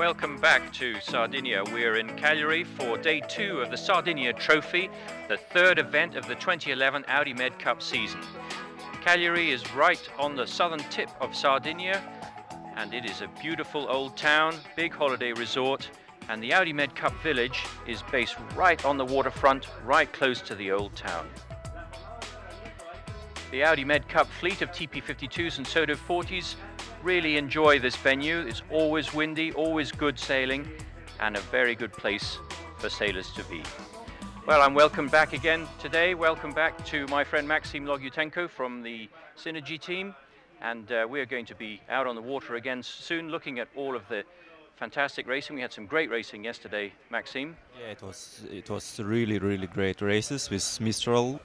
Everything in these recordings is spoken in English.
welcome back to Sardinia. We're in Cagliari for day 2 of the Sardinia Trophy, the third event of the 2011 Audi Med Cup season. Cagliari is right on the southern tip of Sardinia, and it is a beautiful old town, big holiday resort, and the Audi Med Cup village is based right on the waterfront, right close to the old town. The Audi Med Cup fleet of TP52s and Soto 40s really enjoy this venue. It's always windy, always good sailing, and a very good place for sailors to be. Well, I'm welcome back again today. Welcome back to my friend Maxim Logutenko from the Synergy team, and we're going to be out on the water again soon, looking at all of the fantastic racing. We had some great racing yesterday, Maxim. Yeah, it was really great races with Mistral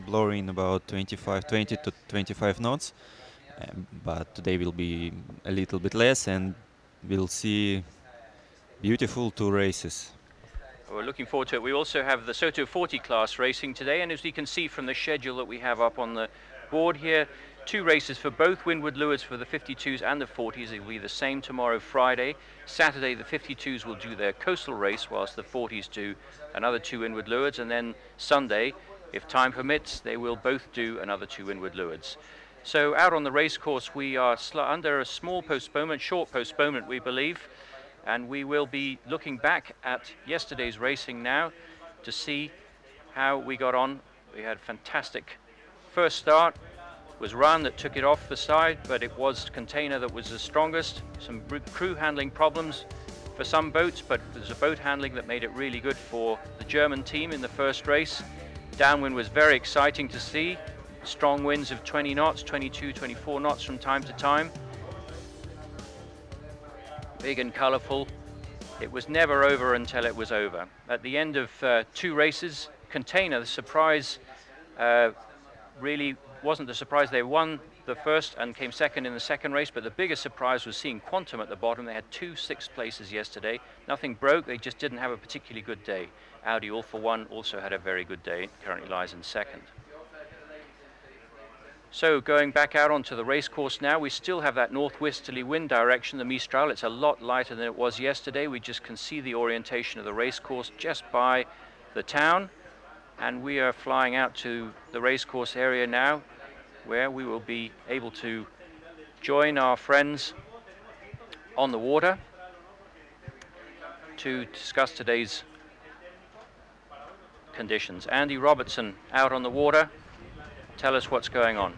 blowing about 20 to 25 knots. But today will be a little bit less, and we'll see beautiful 2 races. We're looking forward to it. We also have the Soto 40 class racing today, and as you can see from the schedule that we have up on the board here, 2 races for both windward lewards for the 52s and the 40s. It will be the same tomorrow, Friday. Saturday, the 52s will do their coastal race, whilst the 40s do another 2 windward lewards, and then Sunday, if time permits, they will both do another 2 windward lewards. So out on the race course, we are under a small postponement, short postponement, we believe, and we will be looking back at yesterday's racing now to see how we got on. We had a fantastic first start. It was Run that took it off the side, but it was Container that was the strongest. Some crew handling problems for some boats, but there's a boat handling that made it really good for the German team in the first race. Downwind was very exciting to see. Strong winds of 20 knots, 22, 24 knots from time to time. Big and colourful. It was never over until it was over. At the end of 2 races, Container, the surprise really wasn't the surprise. They won the first and came second in the second race, but the biggest surprise was seeing Quantum at the bottom. They had 2 6th places yesterday. Nothing broke, they just didn't have a particularly good day. Audi All For One also had a very good day, currently lies in second. So going back out onto the race course now, we still have that northwesterly wind direction, the Mistral. It's a lot lighter than it was yesterday. We just can see the orientation of the race course just by the town. And we are flying out to the race course area now, where we will be able to join our friends on the water to discuss today's conditions. Andy Robertson out on the water. Tell us what's going on.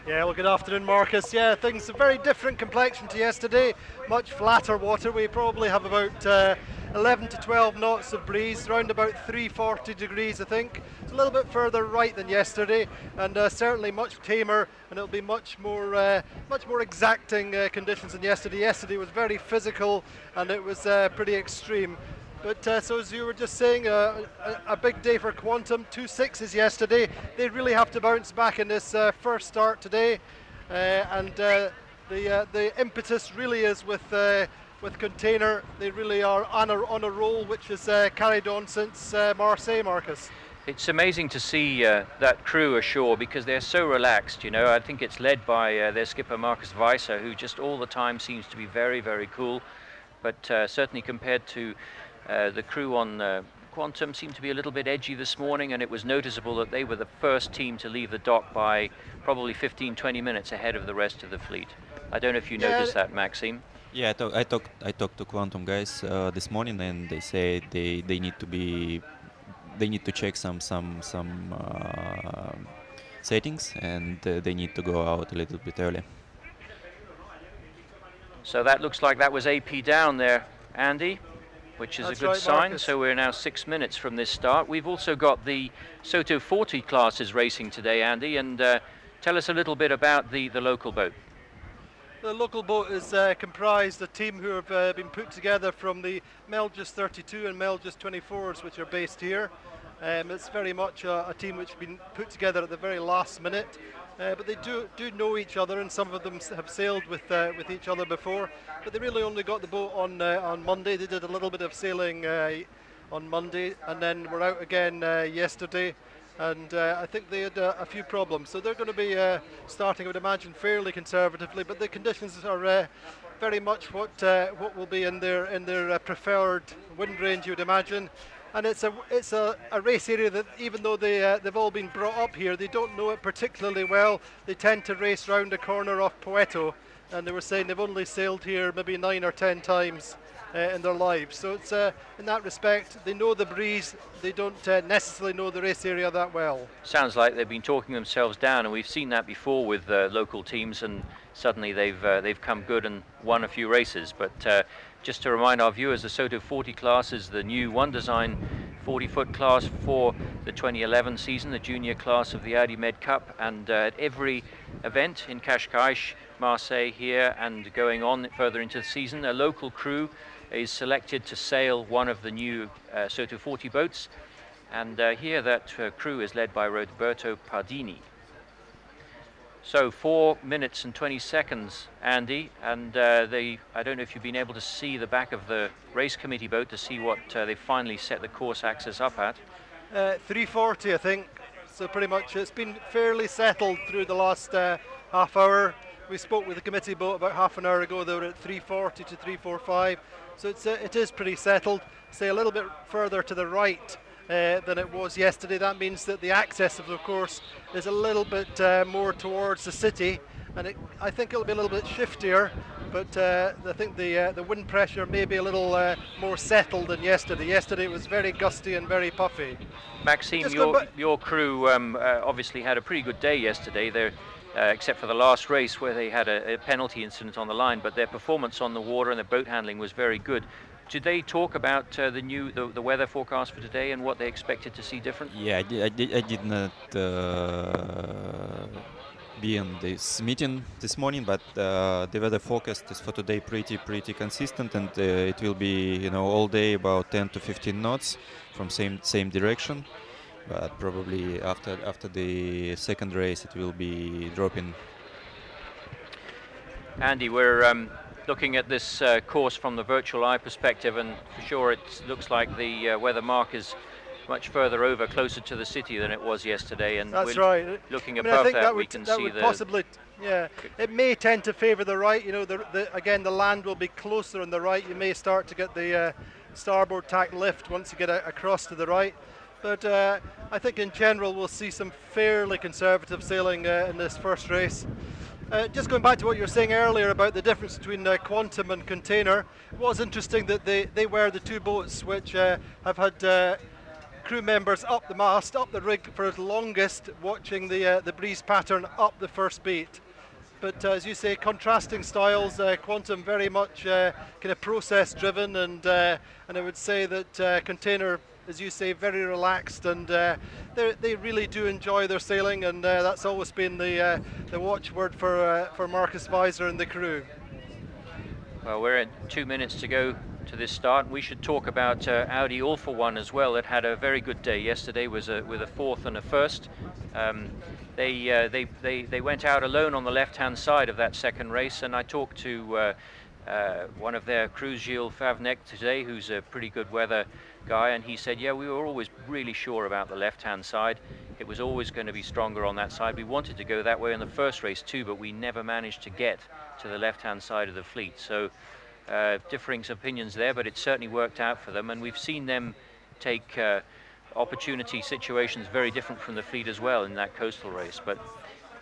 Yeah, well, good afternoon, Marcus. Yeah, things a very different complexion to yesterday. Much flatter water. We probably have about 11 to 12 knots of breeze, around about 340 degrees, I think. It's a little bit further right than yesterday, and certainly much tamer, and it'll be much more exacting conditions than yesterday. Yesterday was very physical, and it was pretty extreme. But so as you were just saying, a big day for Quantum, 2 6s yesterday. They really have to bounce back in this first start today, and the impetus really is with Container. They really are on a roll, which is carried on since Marseille, Marcus. It's amazing to see that crew ashore, because they're so relaxed. You know, I think it's led by their skipper Marcus Weiser, who just all the time seems to be very cool. But certainly compared to the crew on Quantum, seemed to be a little bit edgy this morning, and it was noticeable that they were the first team to leave the dock by probably 15-20 minutes ahead of the rest of the fleet. I don't know if you noticed that, Maxime. Yeah, I talked to Quantum guys this morning, and they say they need to check some settings, and they need to go out a little bit early. So that looks like that was AP down there, Andy, which is a good sign. Marcus. So we're now 6 minutes from this start. We've also got the Soto 40 classes racing today, Andy, and tell us a little bit about the local boat. The local boat is comprised of a team who have been put together from the Melgis 32 and Melgis 24s, which are based here. It's very much a team which has been put together at the very last minute. But they do know each other, and some of them have sailed with each other before. But they really only got the boat on Monday. They did a little bit of sailing on Monday, and then were out again yesterday. And I think they had a few problems. So they're going to be starting, I would imagine, fairly conservatively. But the conditions are very much what will be in their preferred wind range, you'd imagine. And it's a race area that, even though they've all been brought up here, they don't know it particularly well. They tend to race round the corner off Poeto, and they were saying they've only sailed here maybe 9 or 10 times in their lives. So it's in that respect, they know the breeze. They don't necessarily know the race area that well. Sounds like they've been talking themselves down, and we've seen that before with local teams, and suddenly they've come good and won a few races. But just to remind our viewers, the Soto 40 class is the new One Design 40-foot class for the 2011 season, the junior class of the Audi Med Cup. And at every event in Cascais, Marseille here, and going on further into the season, a local crew is selected to sail one of the new Soto 40 boats. And here that crew is led by Roberto Pardini. So 4 minutes and 20 seconds, Andy, and I don't know if you've been able to see the back of the race committee boat to see what they finally set the course axis up at. 340, I think. So pretty much it's been fairly settled through the last half hour. We spoke with the committee boat about half an hour ago. They were at 340 to 345. So it is pretty settled. Say a little bit further to the right than it was yesterday. That means that the access of the course is a little bit more towards the city, and I think it'll be a little bit shiftier, but I think the wind pressure may be a little more settled than yesterday. Yesterday it was very gusty and very puffy. Maxime, your crew obviously had a pretty good day yesterday. They're except for the last race where they had a penalty incident on the line, but their performance on the water and their boat handling was very good. Did they talk about the weather forecast for today and what they expected to see different? Yeah, I did not be in this meeting this morning, but the weather forecast is for today pretty consistent, and it will be all day about 10 to 15 knots from same direction. But probably after the second race it will be dropping. Andy, we're looking at this course from the virtual eye perspective, and for sure it looks like the weather mark is much further over, closer to the city than it was yesterday. And that's right. Looking above that, we can see possibly, yeah, it may tend to favour the right. Again, the land will be closer on the right. You may start to get the starboard tack lift once you get across to the right. But I think in general we'll see some fairly conservative sailing in this first race. Just going back to what you were saying earlier about the difference between Quantum and Container, it was interesting that they were the two boats which have had crew members up the mast, up the rig for the longest, watching the breeze pattern up the first beat. But as you say, contrasting styles. Quantum very much kind of process driven, and I would say that Container, as you say, very relaxed, and they really do enjoy their sailing, and that's always been the watchword for Marcus Weiser and the crew. Well, we're at 2 minutes to go to this start. We should talk about Audi All for One as well. It had a very good day yesterday, with a fourth and a first. They went out alone on the left-hand side of that second race, and I talked to one of their crews, Gilles Favnek, today, who's a pretty good weather guy, and he said, yeah, we were always really sure about the left-hand side. It was always going to be stronger on that side. We wanted to go that way in the first race too, but we never managed to get to the left-hand side of the fleet. So differing opinions there, but it certainly worked out for them, and we've seen them take opportunity situations very different from the fleet as well in that coastal race. But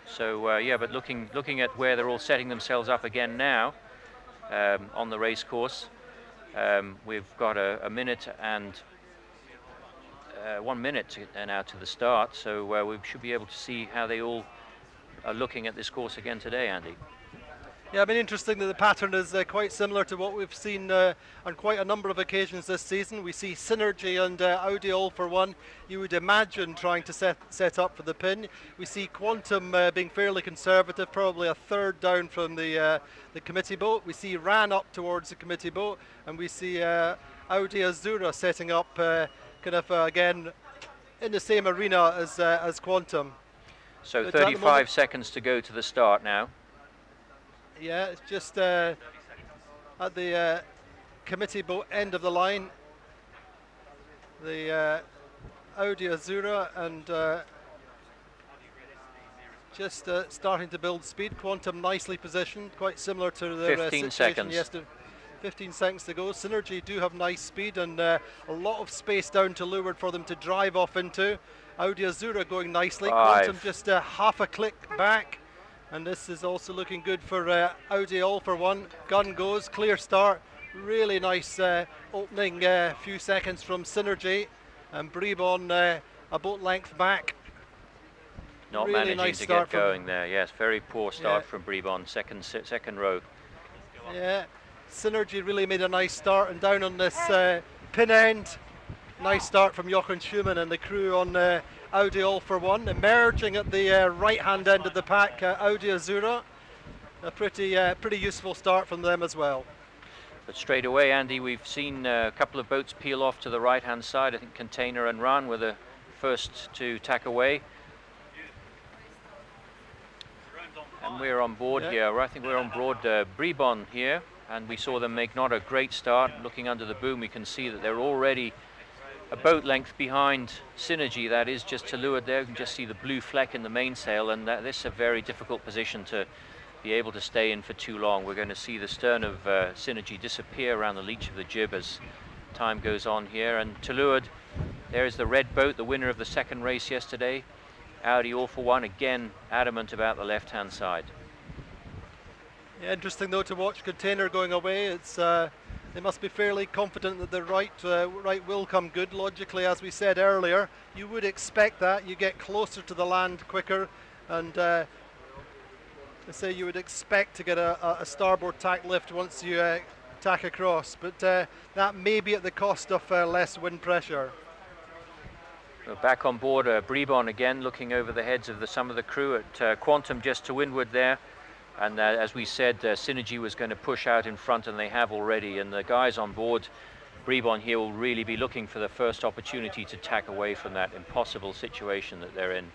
so yeah, but looking at where they're all setting themselves up again now on the race course. We've got a minute and 1 minute now to the start, so we should be able to see how they all are looking at this course again today, Andy. Yeah, I mean, interesting that the pattern is quite similar to what we've seen on quite a number of occasions this season. We see Synergy and Audi All for One, you would imagine, trying to set up for the pin. We see Quantum being fairly conservative, probably a third down from the committee boat. We see Ran up towards the committee boat, and we see Audi Azura setting up kind of again in the same arena as Quantum. So 35 seconds to go to the start now. Yeah, it's just at the committee boat end of the line. The Audi Azura and just starting to build speed. Quantum nicely positioned, quite similar to the 15 seconds. 15 seconds to go. Synergy do have nice speed and a lot of space down to leeward for them to drive off into. Audi Azura going nicely. 5. Quantum just half a click back. And this is also looking good for Audi All for One. Gun goes, clear start. Really nice opening few seconds from Synergy. And Brebon a boat length back. Not really managing nice to start get going there. Yes, very poor start from Brebon, second row. Yeah, Synergy really made a nice start, and down on this pin end, nice start from Jochen Schumann and the crew on Audi All for One. Emerging at the right-hand end of the pack, Audi Azura. A pretty useful start from them as well. But straight away, Andy, we've seen a couple of boats peel off to the right-hand side. I think Container and Ran were the first to tack away. And we're on board here. I think we're on board Brebon here, and we saw them make not a great start. Looking under the boom, we can see that they're already a boat length behind Synergy. That is just to leeward there. You can just see the blue fleck in the mainsail, and this is a very difficult position to be able to stay in for too long. We're going to see the stern of Synergy disappear around the leach of the jib as time goes on here. And to leeward, there is the red boat, the winner of the second race yesterday. Audi All for One, again adamant about the left-hand side. Yeah, interesting though to watch Container going away. It's they must be fairly confident that the right will come good. Logically, as we said earlier, you would expect that. You get closer to the land quicker, and I say you would expect to get a starboard tack lift once you tack across, but that may be at the cost of less wind pressure. We're back on board Brebon again, looking over the heads of some of the crew at Quantum just to windward there. And as we said, Synergy was going to push out in front, and they have already. And the guys on board Brebon here will really be looking for the first opportunity to tack away from that impossible situation that they're in.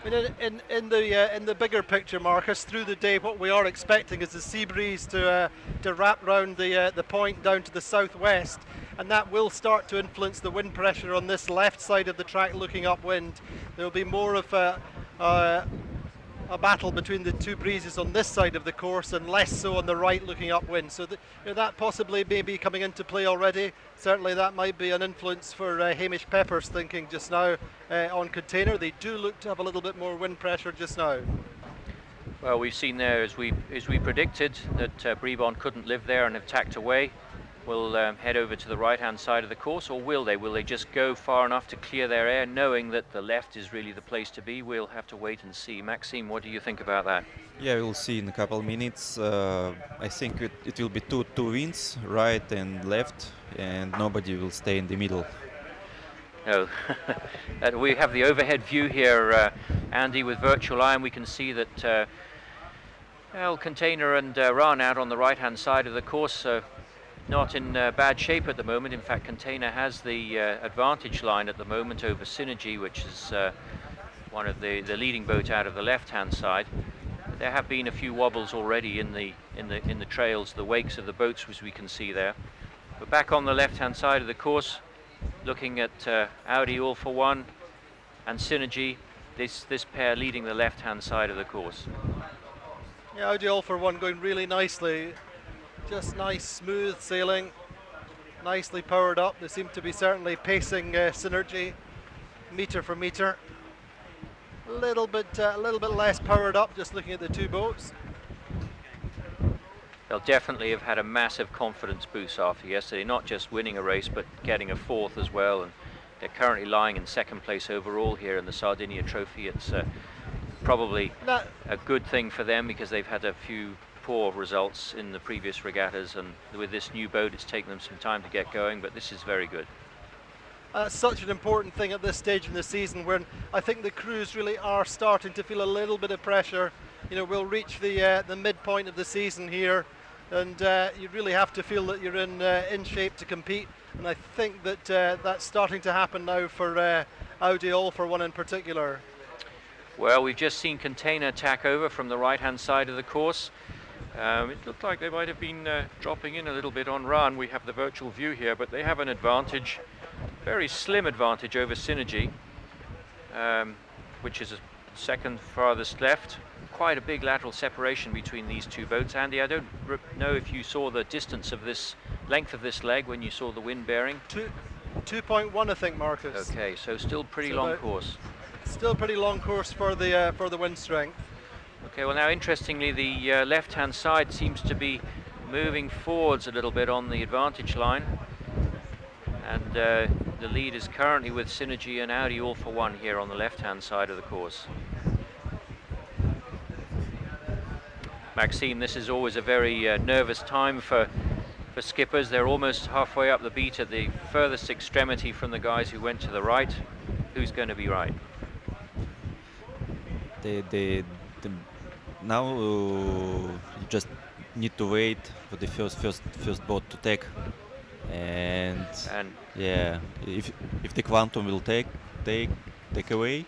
In the bigger picture, Marcus, through the day, what we are expecting is the sea breeze to wrap round the point down to the southwest, and that will start to influence the wind pressure on this left side of the track looking upwind. There will be more of a battle between the two breezes on this side of the course and less so on the right looking upwind. So that possibly may be coming into play already. Certainly that might be an influence for Hamish Pepper's thinking just now on Container. They do look to have a little bit more wind pressure just now. Well, we've seen there, as we predicted, that Brebon couldn't live there and have tacked away. Will head over to the right-hand side of the course, or will they? Will they just go far enough to clear their air, knowing that the left is really the place to be? We'll have to wait and see. Maxime, what do you think about that? Yeah, we'll see in a couple of minutes. I think it will be two winds, right and left, and nobody will stay in the middle. No. We have the overhead view here, Andy, with virtual eye, and we can see that Container and Ran out on the right-hand side of the course. Not in bad shape at the moment. In fact, Container has the advantage line at the moment over Synergy, which is one of the leading boat out of the left-hand side. There have been a few wobbles already in the trails, the wakes of the boats, as we can see there. But back on the left-hand side of the course, looking at Audi All for One and Synergy, this pair leading the left-hand side of the course. Yeah, Audi All for One going really nicely. Just nice, smooth sailing, nicely powered up. They seem to be certainly pacing Synergy, meter for meter. A little bit less powered up, just looking at the two boats. They'll definitely have had a massive confidence boost after yesterday, not just winning a race, but getting a fourth as well. And they're currently lying in second place overall here in the Sardinia Trophy. It's probably a good thing for them, because they've had a few poor results in the previous regattas, and with this new boat it's taken them some time to get going, but this is very good. Such an important thing at this stage in the season, when I think the crews really are starting to feel a little bit of pressure. You know, we'll reach the midpoint of the season here, and you really have to feel that you're in shape to compete, and I think that that's starting to happen now for Audi All for One in particular. Well, we've just seen Container tack over from the right-hand side of the course. It looked like they might have been dropping in a little bit on Ran. We have the virtual view here, but they have an advantage very slim advantage over Synergy, which is a second farthest left. Quite a big lateral separation between these two boats. Andy, I don't know if you saw the distance of this length of this leg when you saw the wind bearing. 2.1, I think, Marcus. Okay, so still pretty long course. Still pretty long course for the wind strength. Okay, well now interestingly the left-hand side seems to be moving forwards a little bit on the advantage line, and the lead is currently with Synergy and Audi All For One here on the left-hand side of the course. Maxime, this is always a very nervous time for skippers. They're almost halfway up the beat at the furthest extremity from the guys who went to the right. Who's going to be right? Now you just need to wait for the first boat to take, and yeah, if the Quantum will take away,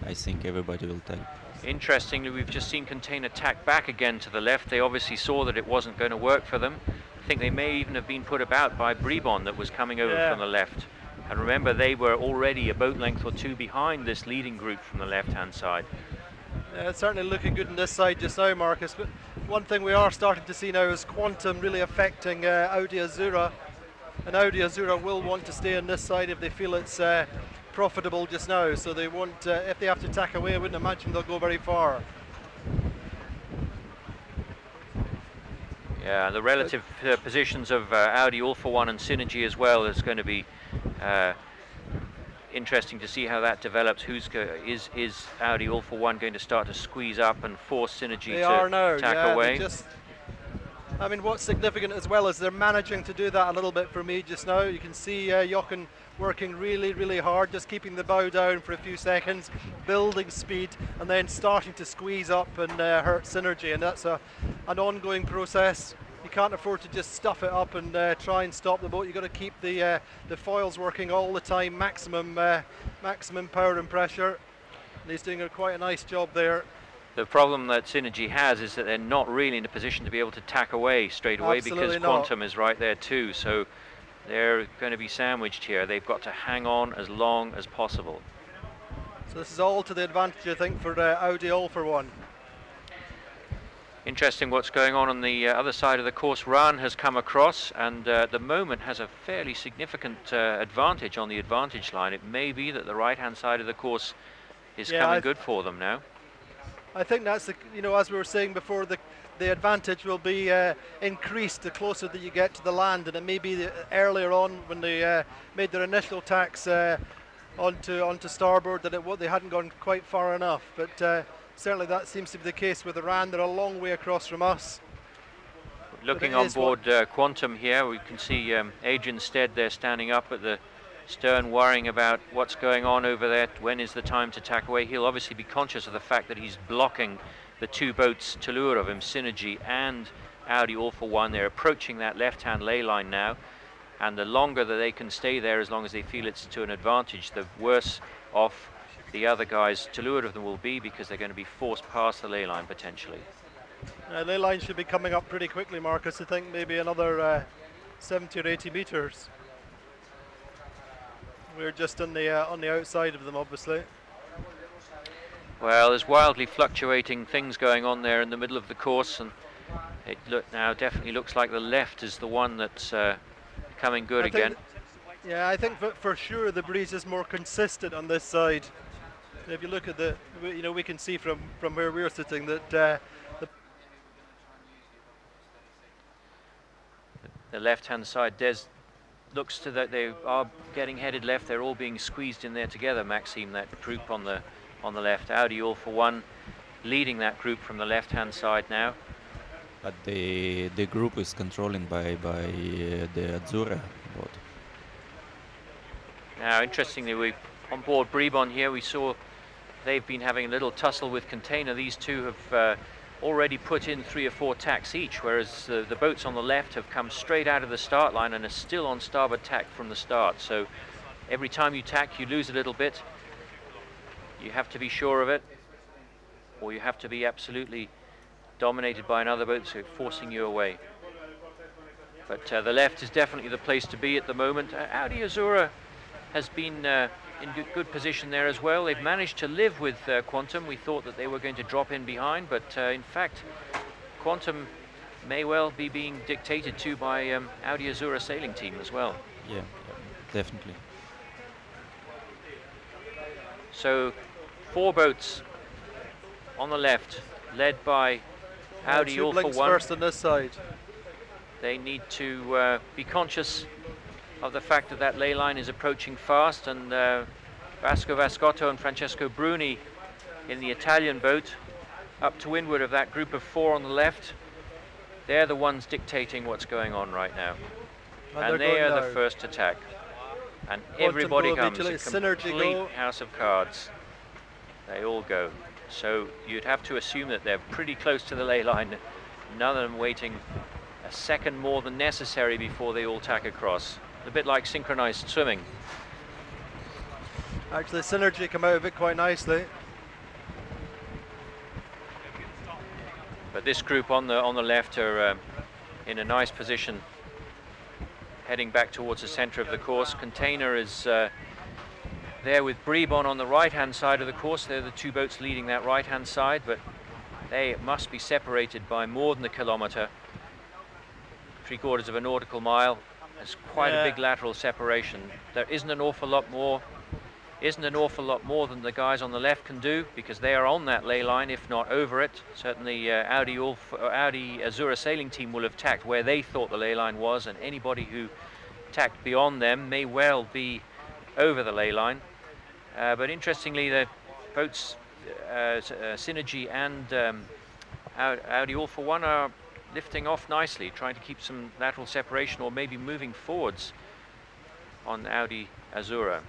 I think everybody will take. Interestingly, we've just seen Container tack back again to the left. They obviously saw that it wasn't going to work for them. I think they may even have been put about by Bribon that was coming over from the left. And remember, they were already a boat length or two behind this leading group from the left-hand side. Yeah, it's certainly looking good on this side just now, Marcus. But one thing we are starting to see now is Quantum really affecting Audi Azura. And Audi Azura will want to stay on this side if they feel it's profitable just now. So they won't, if they have to tack away, I wouldn't imagine they'll go very far. Yeah, the relative positions of Audi All For One and Synergy as well is going to be interesting to see how that develops. Is Audi All For One going to start to squeeze up and force Synergy to tack away? I mean, what's significant as well is they're managing to do that a little bit for me just now. You can see Jochen working really, really hard, just keeping the bow down for a few seconds, building speed, and then starting to squeeze up and hurt Synergy. And that's an ongoing process. You can't afford to just stuff it up and try and stop the boat. You've got to keep the foils working all the time, maximum power and pressure. And he's doing quite a nice job there. The problem that Synergy has is that they're not really in a position to be able to tack away straight away. Absolutely, because Quantum is right there too. So they're going to be sandwiched here. They've got to hang on as long as possible. So this is all to the advantage, I think, for Audi All For One. Interesting what's going on the other side of the course. Ran has come across and at the moment has a fairly significant advantage on the advantage line. It may be that the right-hand side of the course is coming good for them now. I think that's, as we were saying before, the advantage will be increased the closer that you get to the land, and it may be earlier on when they made their initial tacks onto starboard that they hadn't gone quite far enough. But certainly that seems to be the case with Iran. They're a long way across from us. Looking on board Quantum here, we can see Adrian Stead there standing up at the stern, worrying about what's going on over there. When is the time to tack away? He'll obviously be conscious of the fact that he's blocking the two boats to leeward of him, Synergy and Audi All For One. They're approaching that left-hand ley line now, and the longer that they can stay there, as long as they feel it's to an advantage, the worse off the other guys to leeward of them will be, because they're going to be forced past the ley line potentially. Ley line should be coming up pretty quickly, Marcus. I think maybe another 70 or 80 meters. We're just on the outside of them, obviously. Well, there's wildly fluctuating things going on there in the middle of the course, and it now definitely looks like the left is the one that's coming good again. Yeah, I think for sure the breeze is more consistent on this side. If you look at we can see from where we're sitting that the left-hand side, looks to that they are getting headed left. They're all being squeezed in there together, Maxime, that group on the left. Audi All For One leading that group from the left-hand side now. But the group is controlling by the Azura boat. Now, interestingly, on board Bribon here, we saw they've been having a little tussle with Container. These two have already put in 3 or 4 tacks each, whereas the boats on the left have come straight out of the start line and are still on starboard tack from the start. So every time you tack, you lose a little bit. You have to be sure of it, or you have to be absolutely dominated by another boat, so forcing you away. But the left is definitely the place to be at the moment. Audi Azura has been in good position there as well. They've managed to live with Quantum. We thought that they were going to drop in behind, but in fact, Quantum may well be being dictated to by Audi Azura sailing team as well. Yeah, definitely. So 4 boats on the left, led by Audi all for one. First on this side. They need to be conscious of the fact that that ley line is approaching fast, and Vasco Vascotto and Francesco Bruni in the Italian boat up to windward of that group of 4 on the left. They're the ones dictating what's going on right now, and they are the first attack, and everybody comes. A complete house of cards. They all go. So you'd have to assume that they're pretty close to the ley line, none of them waiting a second more than necessary before they all tack across. A bit like synchronized swimming. Actually, Synergy come out of it quite nicely. But this group on the left are in a nice position, heading back towards the center of the course. Container is there with Brebon on the right-hand side of the course. They're the 2 boats leading that right-hand side, but they must be separated by more than a kilometer, 3/4 of a nautical mile. There's quite a big lateral separation. There isn't an awful lot more than the guys on the left can do, because they are on that ley line, if not over it. Certainly Audi Azura sailing team will have tacked where they thought the ley line was, and anybody who tacked beyond them may well be over the ley line. But interestingly, the boats Synergy and Audi all for one are lifting off nicely, trying to keep some lateral separation, or maybe moving forwards on Audi Azura.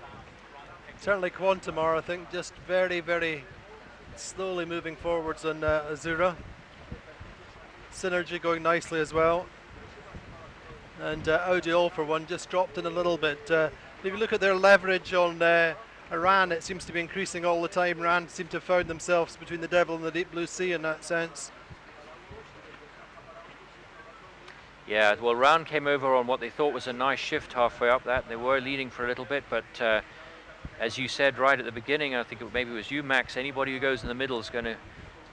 Certainly Quantum are, I think, just very, very slowly moving forwards on Azura. Synergy going nicely as well. And Audi all for one just dropped in a little bit. If you look at their leverage on Iran, it seems to be increasing all the time. Iran seem to have found themselves between the devil and the deep blue sea in that sense. Yeah, well, Round came over on what they thought was a nice shift halfway up that. They were leading for a little bit, but as you said right at the beginning, I think maybe it was you, Max, anybody who goes in the middle is going to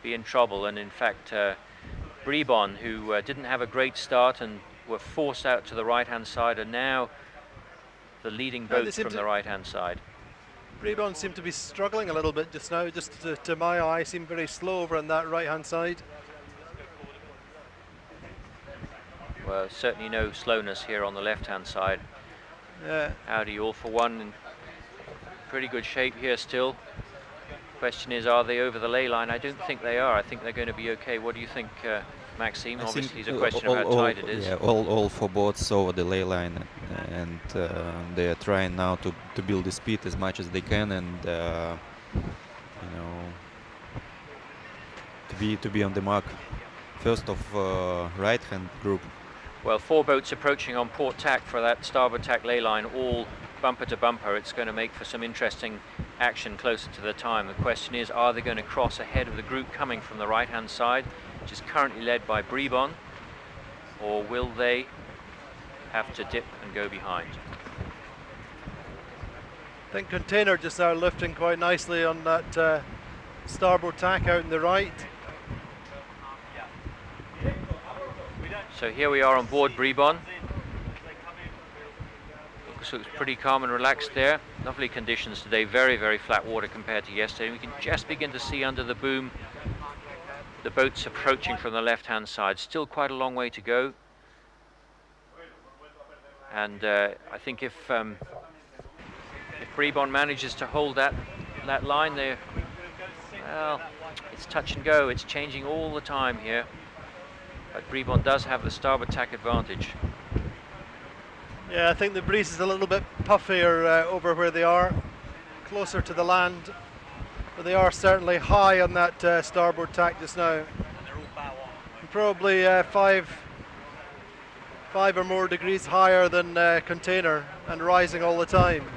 be in trouble. And in fact, Brebon, who didn't have a great start and were forced out to the right-hand side, are now the leading boats from the right-hand side. Brebon seem to be struggling a little bit just now, just to my eye, seem very slow over on that right-hand side. Well, certainly no slowness here on the left-hand side. Yeah. Audi all for one in pretty good shape here still. Question is, are they over the ley line? I don't think they are. I think they're going to be okay. What do you think, Maxime? Obviously, it's a question of how tight it is. Yeah, all 4 boats over the ley line, and they are trying now to build the speed as much as they can, and you know, to be on the mark. First of right-hand group. Well, 4 boats approaching on port tack for that starboard tack ley line, all bumper to bumper. It's going to make for some interesting action closer to the time. The question is, are they going to cross ahead of the group coming from the right-hand side, which is currently led by Brebon, or will they have to dip and go behind? I think Container just now lifting quite nicely on that starboard tack out in the right. So here we are on board Brebon. Looks pretty calm and relaxed there. Lovely conditions today, very, very flat water compared to yesterday. We can just begin to see under the boom the boats approaching from the left-hand side. Still quite a long way to go. And I think if Brebon manages to hold that line there, well, it's touch and go. It's changing all the time here. But Brebon does have the starboard tack advantage. Yeah, I think the breeze is a little bit puffier over where they are, closer to the land. But they are certainly high on that starboard tack just now. And probably 5 or more degrees higher than Container, and rising all the time.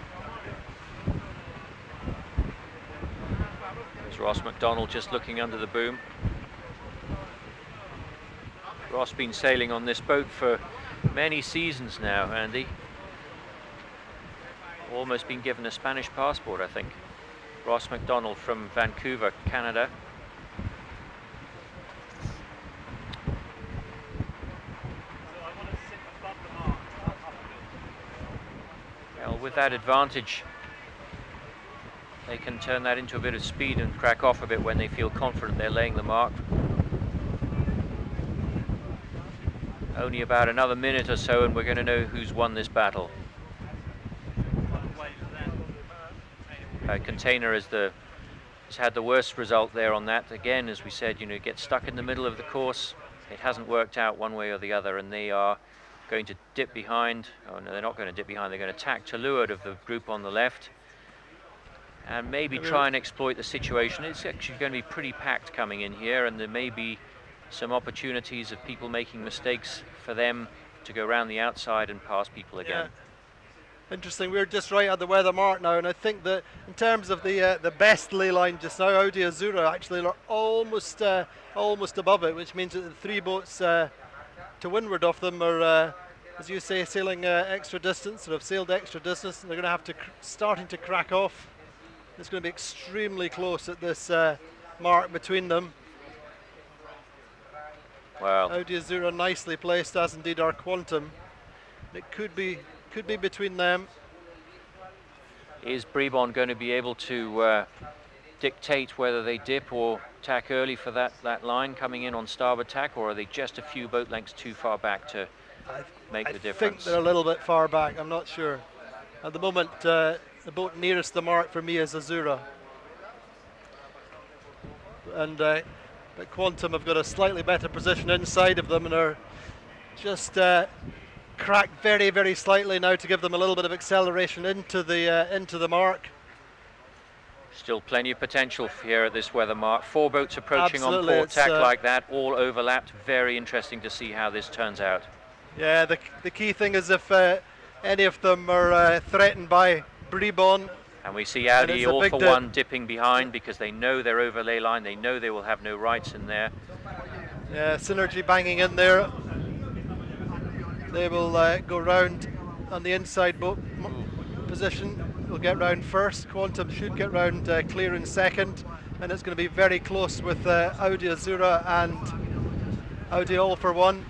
There's Ross McDonald just looking under the boom. Ross been sailing on this boat for many seasons now, Andy. almost been given a Spanish passport, I think. Ross McDonald from Vancouver, Canada. Well, with that advantage, they can turn that into a bit of speed and crack off a bit when they feel confident they're laying the mark. Only about another minute or so and we're going to know who's won this battle. Container has had the worst result there on that. Again, as we said, get stuck in the middle of the course. It hasn't worked out one way or the other, and they are going to dip behind. Oh no, they're not going to dip behind. They're going to tack to leeward of the group on the left and maybe try and exploit the situation. It's actually going to be pretty packed coming in here, and there may be some opportunities of people making mistakes for them to go around the outside and pass people again. Yeah. Interesting, we're just right at the weather mark now, and I think that in terms of the best ley line just now, Audi Azura actually are almost above it, which means that the three boats to windward of them are, as you say, sailing extra distance, or have sailed extra distance, and they're going to have to starting to crack off. It's going to be extremely close at this mark between them. Wow. Audi Azura nicely placed, as indeed our Quantum. It could be between them. Is Bribon going to be able to dictate whether they dip or tack early for that line coming in on starboard tack, or are they just a few boat lengths too far back to make the difference? I think they're a little bit far back, I'm not sure. At the moment, the boat nearest the mark for me is Azura. And but Quantum have got a slightly better position inside of them and are just cracked very, very slightly now to give them a little bit of acceleration into the mark. Still plenty of potential here at this weather mark. 4 boats approaching Absolutely, on port tack like that, all overlapped. Very interesting to see how this turns out. Yeah, the key thing is if any of them are threatened by Bribon. And we see Audi all for one dipping behind because they know they're over ley line. They know they will have no rights in there. Yeah, Synergy banging in there. They will go round on the inside boat position. Will get round first. Quantum should get round clear in second, and it's going to be very close with Audi Azura and Audi All for One.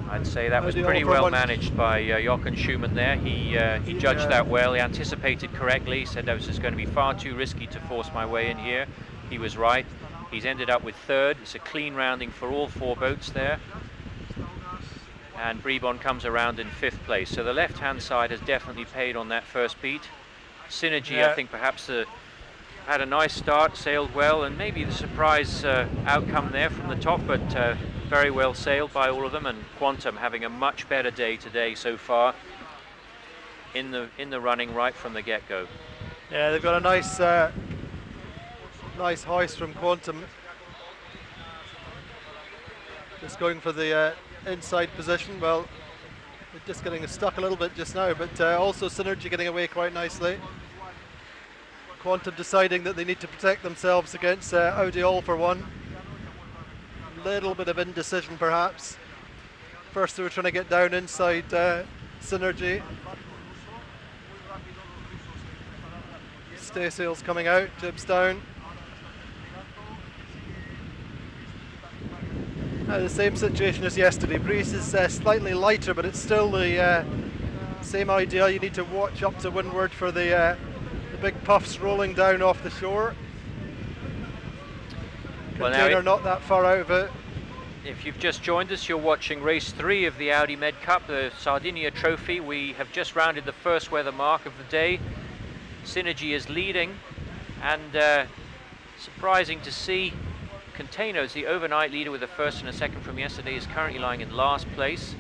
I'd say that was pretty well managed by Jochen Schumann there. He judged that well. He anticipated correctly. He said this is going to be far too risky to force my way in here. He was right. He's ended up with third. It's a clean rounding for all 4 boats there. And Bribon comes around in 5th place. So the left-hand side has definitely paid on that first beat. Synergy, I think, perhaps had a nice start, sailed well, and maybe the surprise outcome there from the top, but very well sailed by all of them. And Quantum having a much better day today so far in the running right from the get-go. Yeah, they've got a nice nice hoist from Quantum. Just going for the inside position. Well, they're just getting stuck a little bit just now, but also Synergy getting away quite nicely. Quantum deciding that they need to protect themselves against Audi All for One. Little bit of indecision perhaps. First they were trying to get down inside Synergy. Staysail's coming out, jibs down. The same situation as yesterday. Breeze is slightly lighter, but it's still the same idea. You need to watch up to windward for the big puffs rolling down off the shore. Container not that far out of it. If you've just joined us, you're watching race 3 of the Audi Med Cup, the Sardinia Trophy. We have just rounded the first weather mark of the day. Synergy is leading, and surprising to see, Container, the overnight leader with a first and a second from yesterday, is currently lying in last place.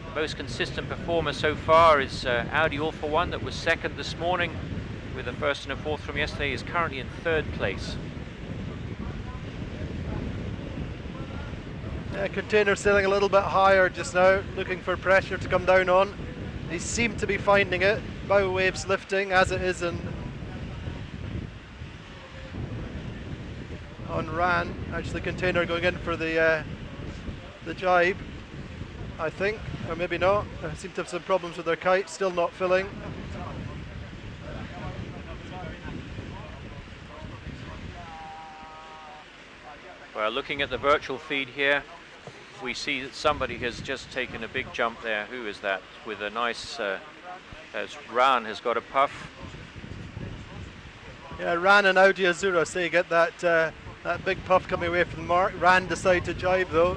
The most consistent performer so far is Audi All for One, that was second this morning with a first and a fourth from yesterday, is currently in 3rd place. Container sailing a little bit higher just now, looking for pressure to come down on. They seem to be finding it. Bow waves lifting as it is on Ran. Actually, Container going in for the jibe, I think, or maybe not. They seem to have some problems with their kite, still not filling. Well, looking at the virtual feed here, we see that somebody has just taken a big jump there. Who is that? With a nice, as Ran has got a puff. Yeah, Ran and Audi Azura, so you get that that big puff coming away from the mark. Ran decided to jibe though.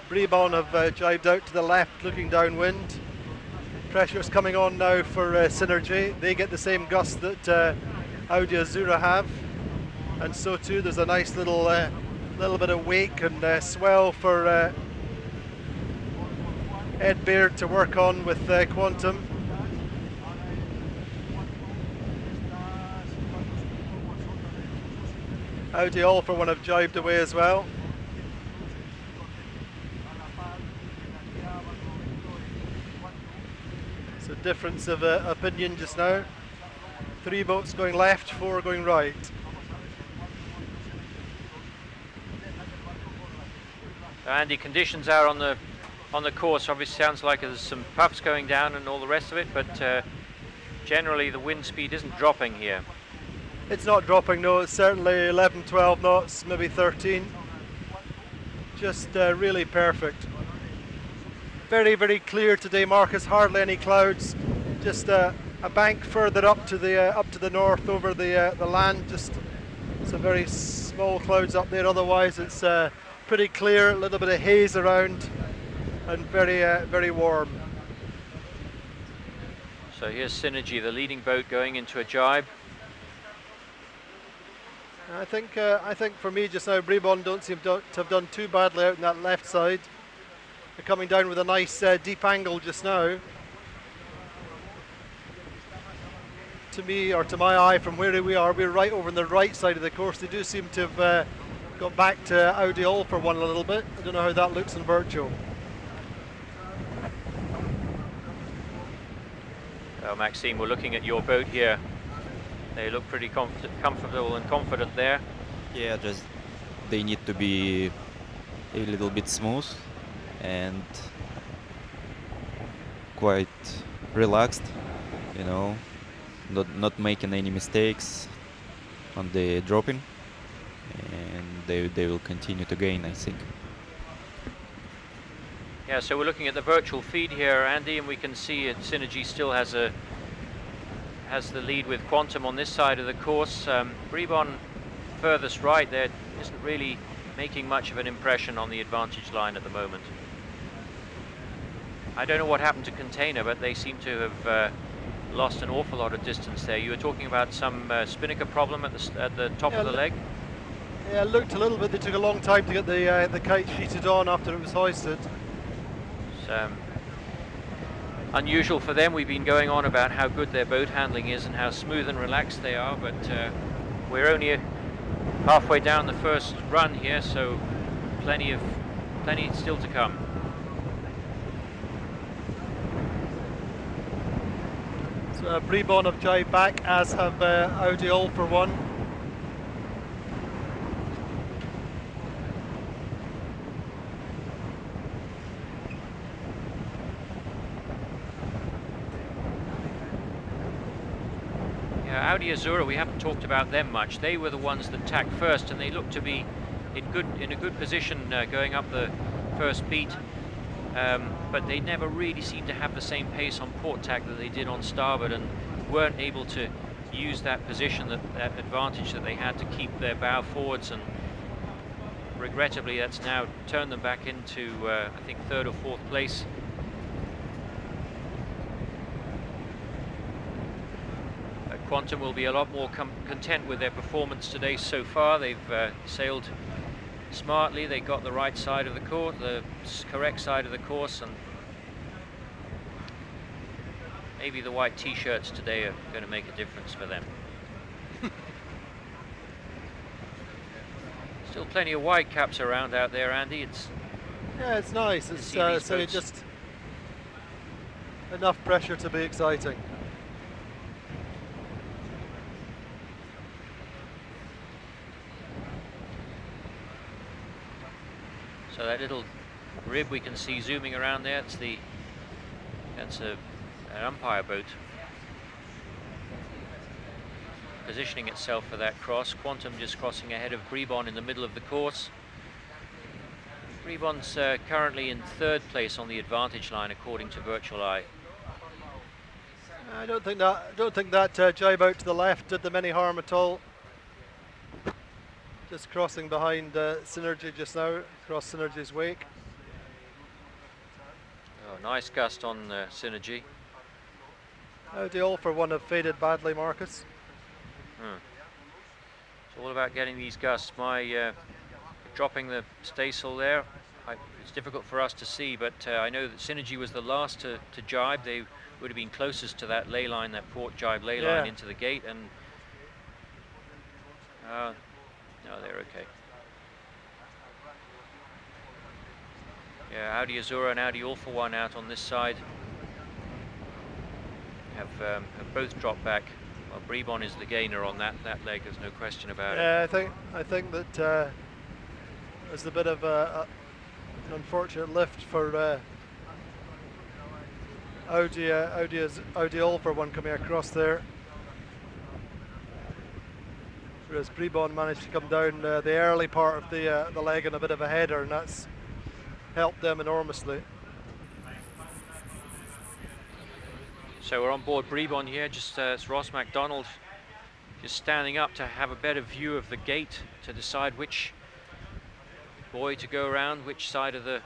Bribon have jibed out to the left, looking downwind. Pressure's coming on now for Synergy. They get the same gust that Audi Azura have, and so too there's a nice little bit of wake and swell for Ed Baird to work on with Quantum. Audi All for one have jibed away as well. So difference of opinion just now. 3 boats going left, 4 going right. Andy, conditions out on the course obviously sounds like there's some puffs going down and all the rest of it, but generally the wind speed isn't dropping here. It's not dropping, no. It's certainly 11, 12 knots, maybe 13. Just really perfect. Very, very clear today, Marcus. Hardly any clouds. Just a bank further up to the north over the land. Just some very small clouds up there. Otherwise, it's pretty clear. A little bit of haze around, and very, very warm. So here's Synergy, the leading boat, going into a jibe. I think for me just now, Bribon don't seem to have done too badly out on that left side. They're coming down with a nice deep angle just now. To me, or to my eye, from where we are, we're right over on the right side of the course. They do seem to have got back to Audi All for one a little bit. I don't know how that looks in virtual. Well, Maxime, we're looking at your boat here. They look pretty comfortable and confident there. Yeah, just they need to be a little bit smooth and quite relaxed, you know, not making any mistakes on the dropping, and they will continue to gain, I think. Yeah, so we're looking at the virtual feed here, Andy, and we can see it. Synergy still has the lead with Quantum on this side of the course. Bribon furthest right there isn't really making much of an impression on the advantage line at the moment. I don't know what happened to Container, but they seem to have lost an awful lot of distance there. You were talking about some spinnaker problem at the top of the leg? Yeah, it looked a little bit. They took a long time to get the kite sheeted on after it was hoisted. It's unusual for them. We've been going on about how good their boat handling is and how smooth and relaxed they are, but we're only halfway down the first run here, so plenty still to come. So Bribon have jibed back, as have Audi All for one. Audi Azura, we haven't talked about them much. They were the ones that tacked first, and they looked to be in a good position going up the first beat, but they never really seemed to have the same pace on port tack that they did on starboard, and weren't able to use that position, that advantage that they had to keep their bow forwards, and regrettably that's now turned them back into I think 3rd or 4th place. Quantum will be a lot more content with their performance today so far. They've sailed smartly. They got the right side of the course, the correct side of the course, and maybe the white t-shirts today are going to make a difference for them. Still plenty of white caps around out there, Andy. Yeah, it's nice. It's so just enough pressure to be exciting. So that little rib we can see zooming around there, that's an umpire boat. positioning itself for that cross. Quantum just crossing ahead of Brebon in the middle of the course. Brebon's currently in 3rd place on the advantage line according to Virtual Eye. I don't think that jibe out to the left did them any harm at all. Just crossing behind Synergy just now, across Synergy's wake. Oh, nice gust on Synergy. They all for one have faded badly, Marcus. It's all about getting these gusts. Dropping the staysail there, it's difficult for us to see, but I know that Synergy was the last to jibe. They would have been closest to that ley line, that port jibe ley line into the gate, and no, they're okay. Yeah, Audi Azura and Audi All for One out on this side have both dropped back. Well, Brebon is the gainer on that leg. There's no question about it. Yeah, I think that there's a bit of an unfortunate lift for Audi All for One coming across there. Whereas Brebon managed to come down the early part of the leg in a bit of a header, and that's helped them enormously. So we're on board Brebon here, just it's Ross MacDonald just standing up to have a better view of the gate to decide which buoy to go around, which side of the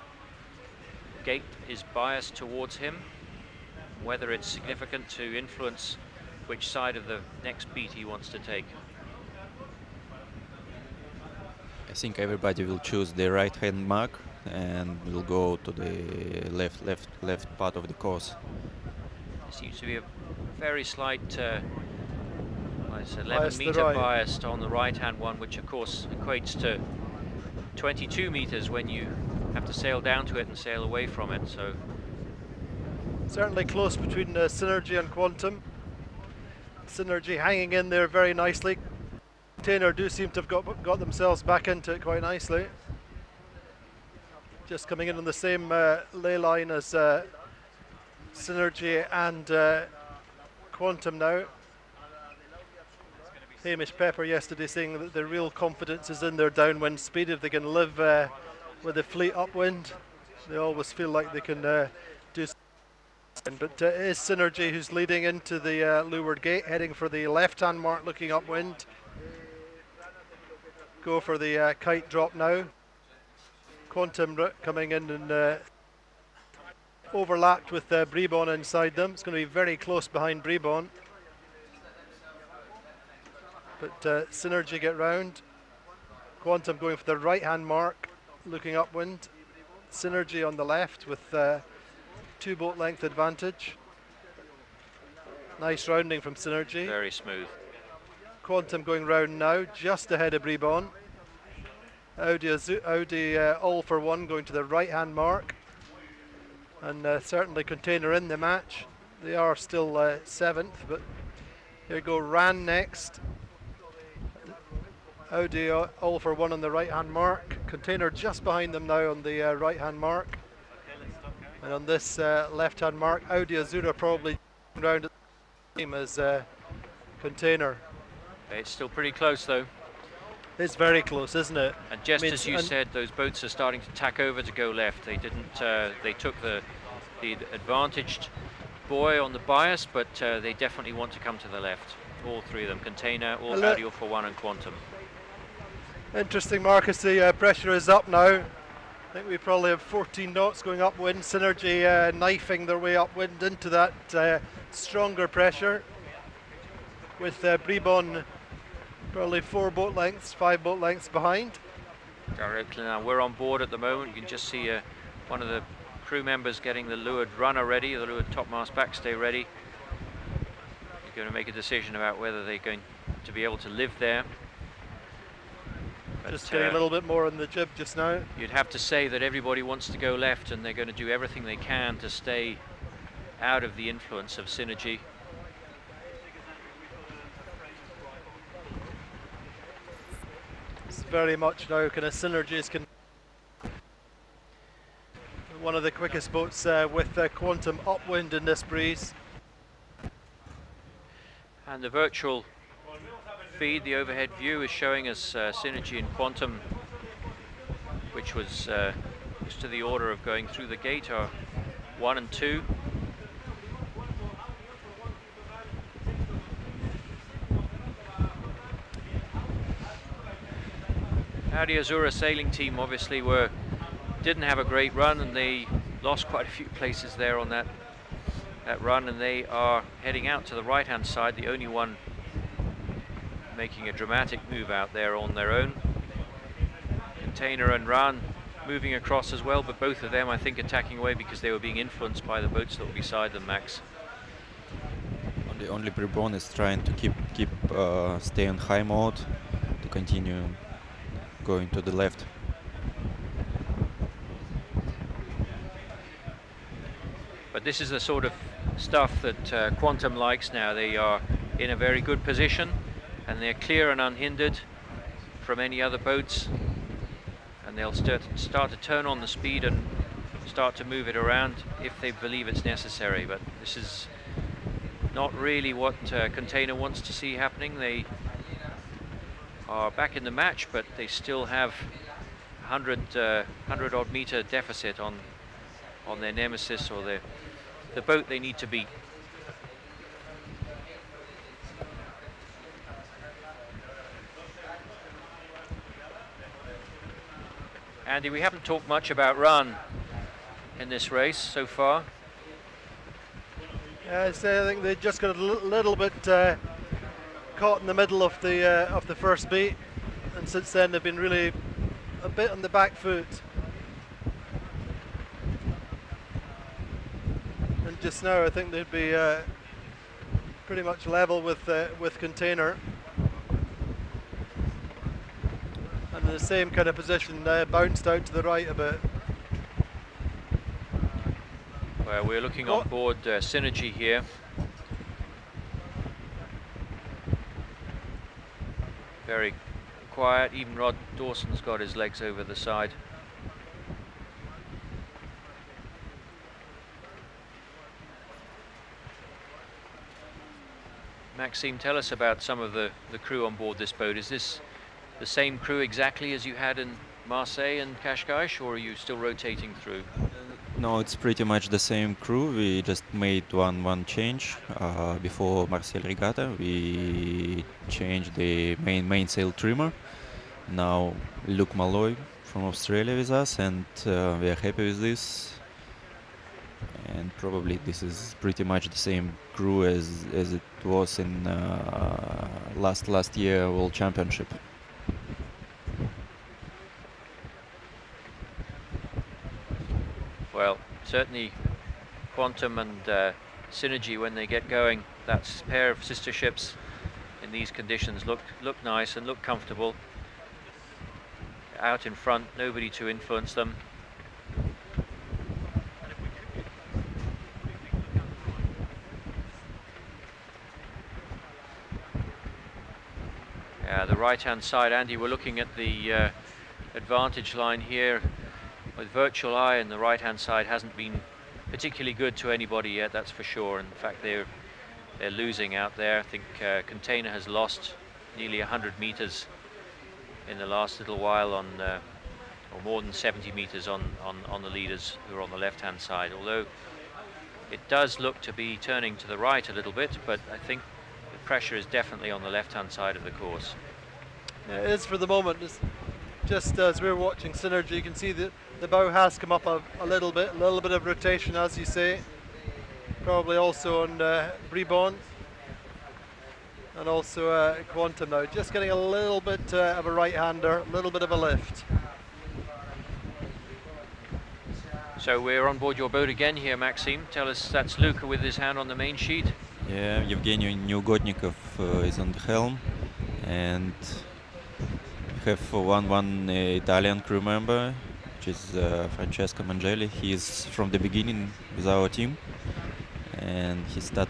gate is biased towards him, whether it's significant to influence which side of the next beat he wants to take. I think everybody will choose the right-hand mark and will go to the left part of the course. There seems to be a very slight, it's 11 Bias meter right. biased on the right-hand one, which of course equates to 22 meters when you have to sail down to it and sail away from it. So certainly close between Synergy and Quantum. Synergy hanging in there very nicely. Container do seem to have got themselves back into it quite nicely. Just coming in on the same ley line as Synergy and Quantum now. Hamish Pepper yesterday saying that the real confidence is in their downwind speed. If they can live with the fleet upwind, they always feel like they can do something. But it is Synergy who's leading into the leeward gate, heading for the left-hand mark, looking upwind. Go for the kite drop now. Quantum coming in and overlapped with Brebon inside them. It's going to be very close behind Brebon. But Synergy get round. Quantum going for the right-hand mark, looking upwind. Synergy on the left with 2 boat length advantage. Nice rounding from Synergy. very smooth. Quantum going round now, just ahead of Brebon. Audi All for One going to the right-hand mark. And certainly Container in the match. They are still 7th, but here go Ran next. Audi All for One on the right-hand mark. Container just behind them now on the right-hand mark. And on this left-hand mark, Audi Azura probably round at the same as Container. It's still pretty close though. It's very close, isn't it? And just as you said, those boats are starting to tack over to go left. They didn't. They took the advantaged buoy on the bias, but they definitely want to come to the left. All 3 of them: Container, Audi All for One, and Quantum. Interesting, Marcus. The pressure is up now. I think we probably have 14 knots going upwind. Synergy knifing their way upwind into that stronger pressure, with Brebon probably 4 boat lengths, 5 boat lengths behind. Directly now, we're on board at the moment. You can just see one of the crew members getting the leeward runner ready, the leeward topmast backstay ready. He's going to make a decision about whether they're going to be able to live there. But just getting a little bit more on the jib just now. You'd have to say that everybody wants to go left, and they're going to do everything they can to stay out of the influence of Synergy. Very much now kind of Synergies can one of the quickest boats with Quantum upwind in this breeze. And the virtual feed, the overhead view is showing us Synergy and Quantum, which was just to the order of going through the gate, are 1 and 2. Audi Azura sailing team obviously didn't have a great run, and they lost quite a few places there on that run, and they are heading out to the right hand side, the only one making a dramatic move out there on their own. Container and Ran moving across as well, but both of them I think attacking away because they were being influenced by the boats that were beside them, Max. Only Bribon is trying to stay on high mode to continue going to the left. But this is the sort of stuff that Quantum likes now. They are in a very good position and they're clear and unhindered from any other boats, and they'll start to turn on the speed and start to move it around if they believe it's necessary. But this is not really what Container wants to see happening. They are back in the match, but they still have 100 odd meter deficit on their nemesis, or the boat they need to beat. Andy, we haven't talked much about Ran in this race so far. Yeah, so I think they just got a little bit caught in the middle of the first beat, and since then they've been really a bit on the back foot. And just now I think they'd be pretty much level with Container. And in the same kind of position, bounced out to the right a bit. Well, we're looking on board Synergy here. Very quiet, even Rod Dawson's got his legs over the side. Maxime, tell us about some of the crew on board this boat. Is this the same crew exactly as you had in Marseille and Cascais, or are you still rotating through? No, it's pretty much the same crew. We just made one change before Marseille Regatta. We changed the main sail trimmer. Now Luke Malloy from Australia with us, and we are happy with this. And probably this is pretty much the same crew as it was in last year World Championship. Well, certainly Quantum and Synergy, when they get going, that pair of sister ships in these conditions look nice and look comfortable. Out in front, nobody to influence them. The right-hand side, Andy, we're looking at the advantage line here with virtual eye, and the right-hand side hasn't been particularly good to anybody yet, that's for sure. In fact, they're losing out there. I think Container has lost nearly 100 meters in the last little while on, or more than 70 meters on the leaders who are on the left-hand side. Although it does look to be turning to the right a little bit, but I think the pressure is definitely on the left-hand side of the course. Yeah, it is for the moment. It's just as we're watching Synergy, you can see that the bow has come up a little bit of rotation, as you say. Probably also on Bribon and also Quantum now. Just getting a little bit of a right-hander, a little bit of a lift. So we're on board your boat again here, Maxime. Tell us, that's Luca with his hand on the main sheet. Yeah, Evgeny Neugotnikov is on the helm, and we have one Italian crew member, which is Francesco Mangelli. He is from the beginning with our team, and he start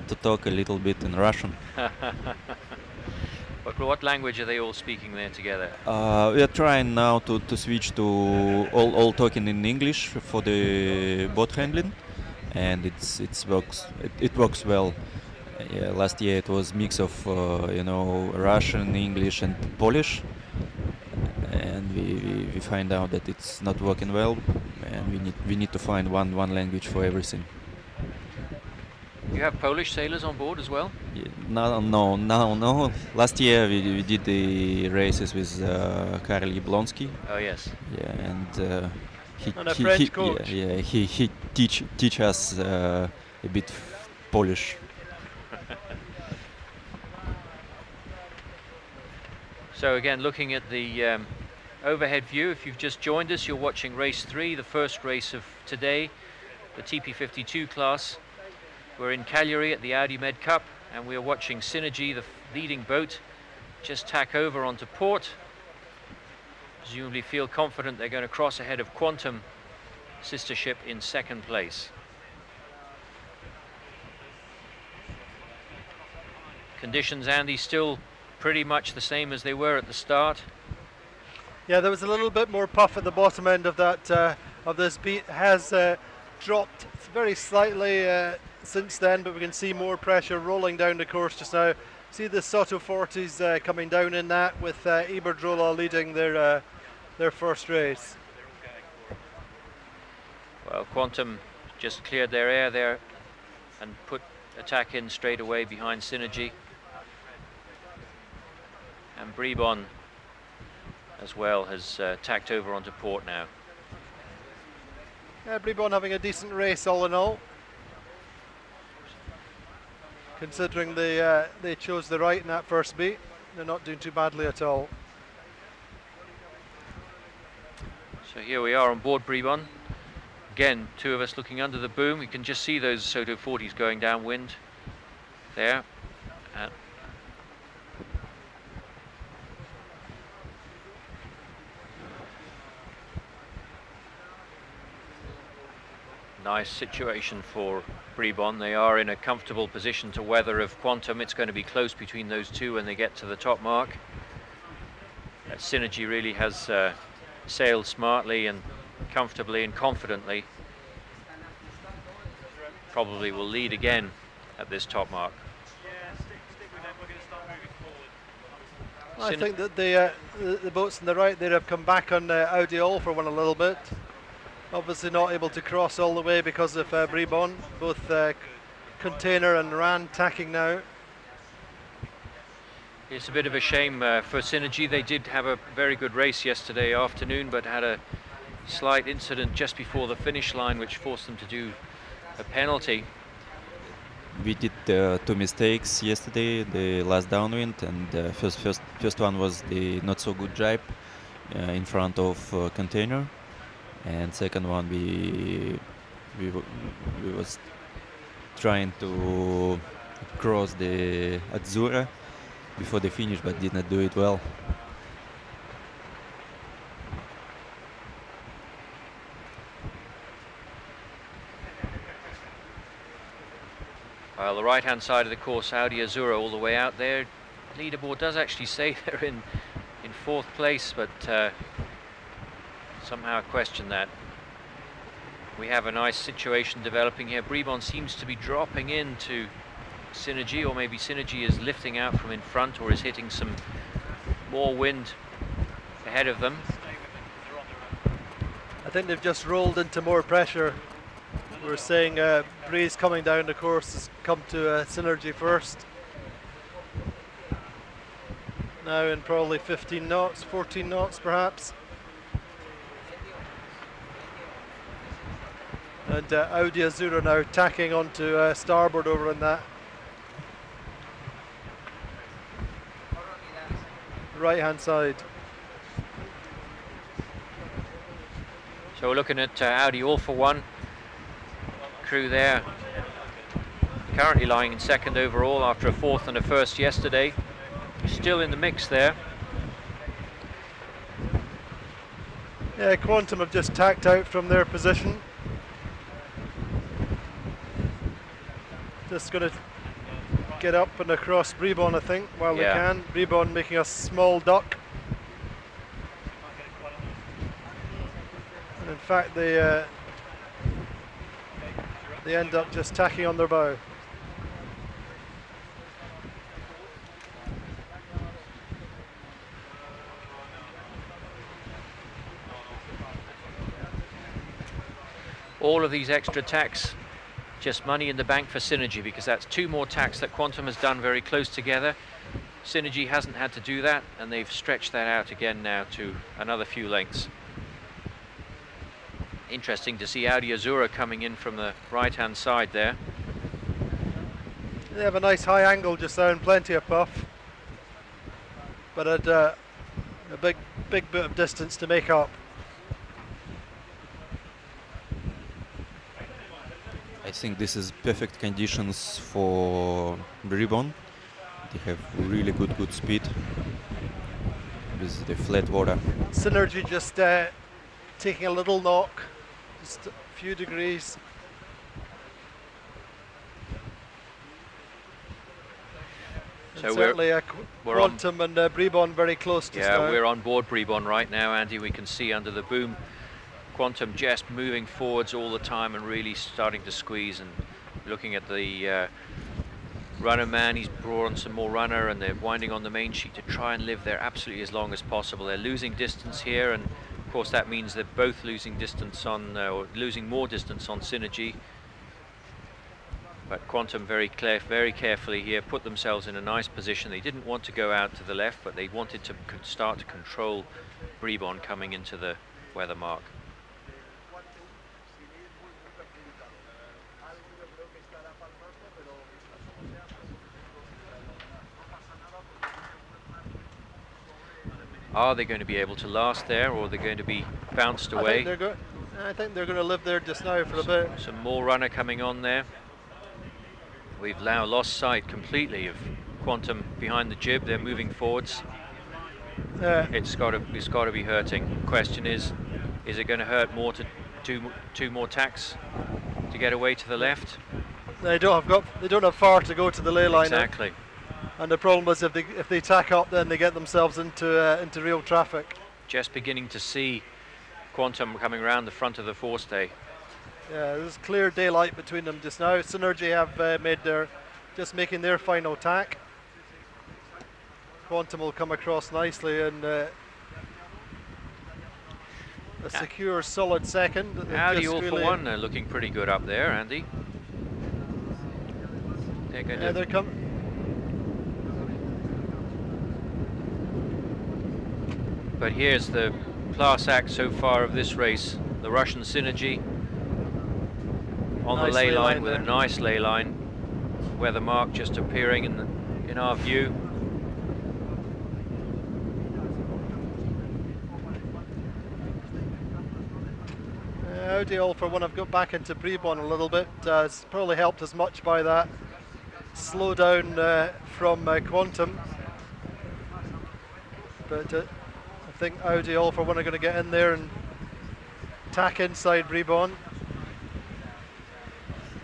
to talk a little bit in Russian. But what language are they all speaking there together? We are trying now to switch to all talking in English for the boat handling, and it works well. Yeah, last year it was mix of you know, Russian, English, and Polish, and we find out that it's not working well, and we need to find one language for everything. You have Polish sailors on board as well? Yeah, no. Last year we did the races with Karel Jablonski. Oh yes. Yeah, and And a French coach. he teach us a bit Polish. So again, looking at the overhead view, if you've just joined us, you're watching race 3, the first race of today, the TP52 class. We're in Cagliari at the Audi Med Cup, and we're watching Synergy, the leading boat, just tack over onto port. Presumably feel confident they're going to cross ahead of Quantum, sister ship, in second place. Conditions, Andy, still pretty much the same as they were at the start. Yeah, there was a little bit more puff at the bottom end of that of this beat. Has dropped very slightly since then, but we can see more pressure rolling down the course just now. See the Soto 40s coming down in that, with Iberdrola leading their first race. Well, Quantum just cleared their air there and put attack in straight away behind Synergy. And Bribon as well has tacked over onto port now. Yeah, Bribon having a decent race all in all, considering they chose the right in that first beat. They're not doing too badly at all. So here we are on board Bribon. Again, two of us looking under the boom. We can just see those Soto 40s going downwind there. Nice situation for Bribon. They are in a comfortable position to weather of Quantum. It's going to be close between those two when they get to the top mark. Synergy really has sailed smartly and comfortably and confidently. Probably will lead again at this top mark. I think that the boats on the right there have come back on Audi All for one a little bit. Obviously not able to cross all the way because of Bribon. Both Container and Ran tacking now. It's a bit of a shame for Synergy. They did have a very good race yesterday afternoon, but had a slight incident just before the finish line which forced them to do a penalty. We did two mistakes yesterday. The last downwind, and the first one was the not so good jibe in front of Container, and second one we was trying to cross the Azzurra before the finish, but did not do it well. Well, the right-hand side of the course, Audi Azzurra all the way out there. Leaderboard does actually say they're in fourth place, but somehow question that. We have a nice situation developing here. Bribon seems to be dropping into Synergy, or maybe Synergy is lifting out from in front or is hitting some more wind ahead of them. I think they've just rolled into more pressure. We're saying breeze coming down the course has come to Synergy first. Now in probably 15 knots, 14 knots perhaps. And Audi Azzurra now tacking onto starboard over on that right hand side. So we're looking at Audi All for One crew there, currently lying in second overall after a fourth and a first yesterday. Still in the mix there. Yeah, Quantum have just tacked out from their position. Just going to get up and across Bribon, I think, while they can. Bribon making a small duck. And in fact, they end up just tacking on their bow. all of these extra tacks, just money in the bank for Synergy, because that's 2 more tacks that Quantum has done very close together. Synergy hasn't had to do that, and they've stretched that out again now to another few lengths. Interesting to see Audi Azura coming in from the right-hand side there. They have a nice high angle just there and plenty of puff, but at a big bit of distance to make up. I think this is perfect conditions for Bribon. They have really good speed with the flat water. Synergy just taking a little knock, just a few degrees. So certainly we're Quantum and Bribon very close to yeah, now. we're on board Bribon right now, Andy. We can see under the boom Quantum just moving forwards all the time and really starting to squeeze, and looking at the runner man, he's brought on some more runner, and they're winding on the main sheet to try and live there absolutely as long as possible. They're losing distance here, and of course that means they're both losing distance on, or losing more distance on Synergy. But Quantum very carefully here put themselves in a nice position. They didn't want to go out to the left, but they wanted to start to control Bribon coming into the weather mark. Are they going to be able to last there, or are they going to be bounced away? I think they're going to live there just now for a bit. Some more runner coming on there. We've now lost sight completely of Quantum behind the jib. They're moving forwards. It's got to be hurting. Question is it going to hurt more to two more tacks to get away to the left? They don't have far to go to the ley line. Exactly. And the problem is if they tack up, then they get themselves into real traffic. Just beginning to see Quantum coming around the front of the forestay. Yeah, there's clear daylight between them just now. Synergy have making their final tack. Quantum will come across nicely and a secure, solid second. Audi all for one are looking pretty good up there, Andy. They're going to. They're coming. But here's the class act so far of this race, the Russian Synergy on the ley line with a nice ley line, weather mark just appearing in our view. Audi all for one have got back into Bribon a little bit. It's probably helped as much by that slow down from Quantum. But I think Audi all for one are going to get in there and tack inside Bribon.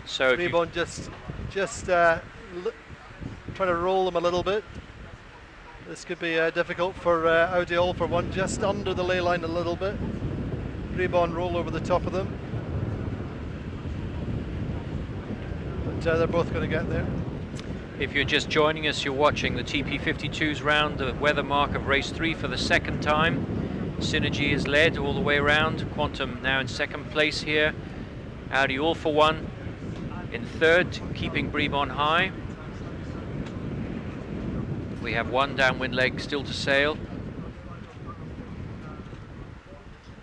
So Bribon just trying to roll them a little bit. This could be difficult for Audi all for one, just under the ley line a little bit. Bribon roll over the top of them. But they're both going to get there. If you're just joining us, you're watching the TP52's round, the weather mark of race 3 for the second time. Synergy is led all the way around. Quantum now in second place here. Audi all for one in third, keeping Bribon high. We have one downwind leg still to sail.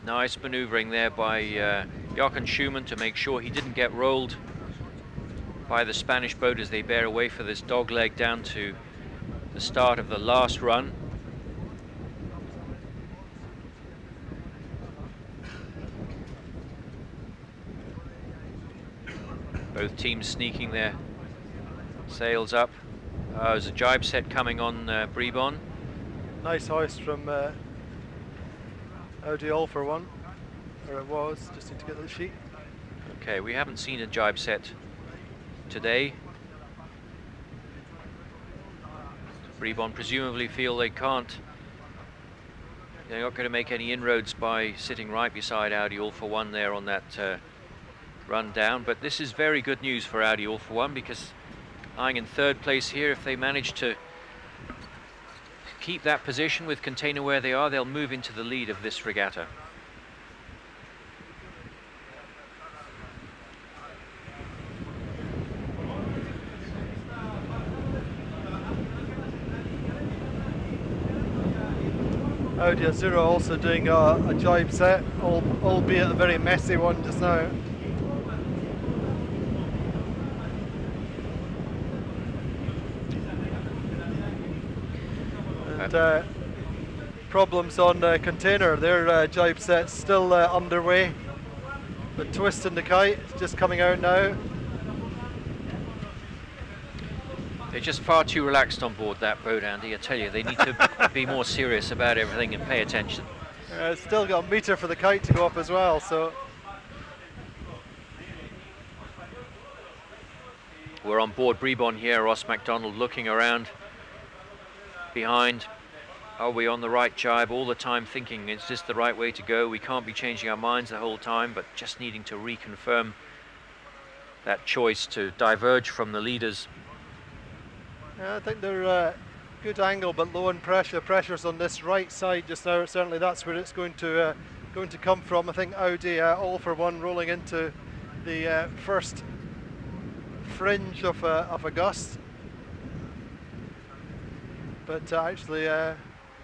Nice manoeuvring there by Jochen Schumann to make sure he didn't get rolled by the Spanish boat as they bear away for this dog leg down to the start of the last run. Both teams sneaking their sails up. There's a jibe set coming on Bribon. Nice hoist from Audi all for one, or it was, just need to get the sheet. Okay, we haven't seen a jibe set today. Bribon presumably feel they're not going to make any inroads by sitting right beside Audi all for one there on that run down, but this is very good news for Audi all for one, because lying in third place here, if they manage to keep that position with container where they are, they'll move into the lead of this regatta. Audi Azura also doing a jibe set, albeit a very messy one just now. And problems on Container, their jibe set's still underway. The twist in the kite is just coming out now. They're just far too relaxed on board that boat, Andy. I tell you, they need to be more serious about everything and pay attention. It's still got a meter for the kite to go up as well, so. We're on board Brebon here, Ross MacDonald looking around behind. Are we on the right jibe? All the time thinking, is this the right way to go? We can't be changing our minds the whole time, but just needing to reconfirm that choice to diverge from the leaders. Yeah, I think they're good angle, but low in pressure. Pressure's on this right side just now. Certainly, that's where it's going to come from. I think Audi all for one rolling into the first fringe of a gust, but actually,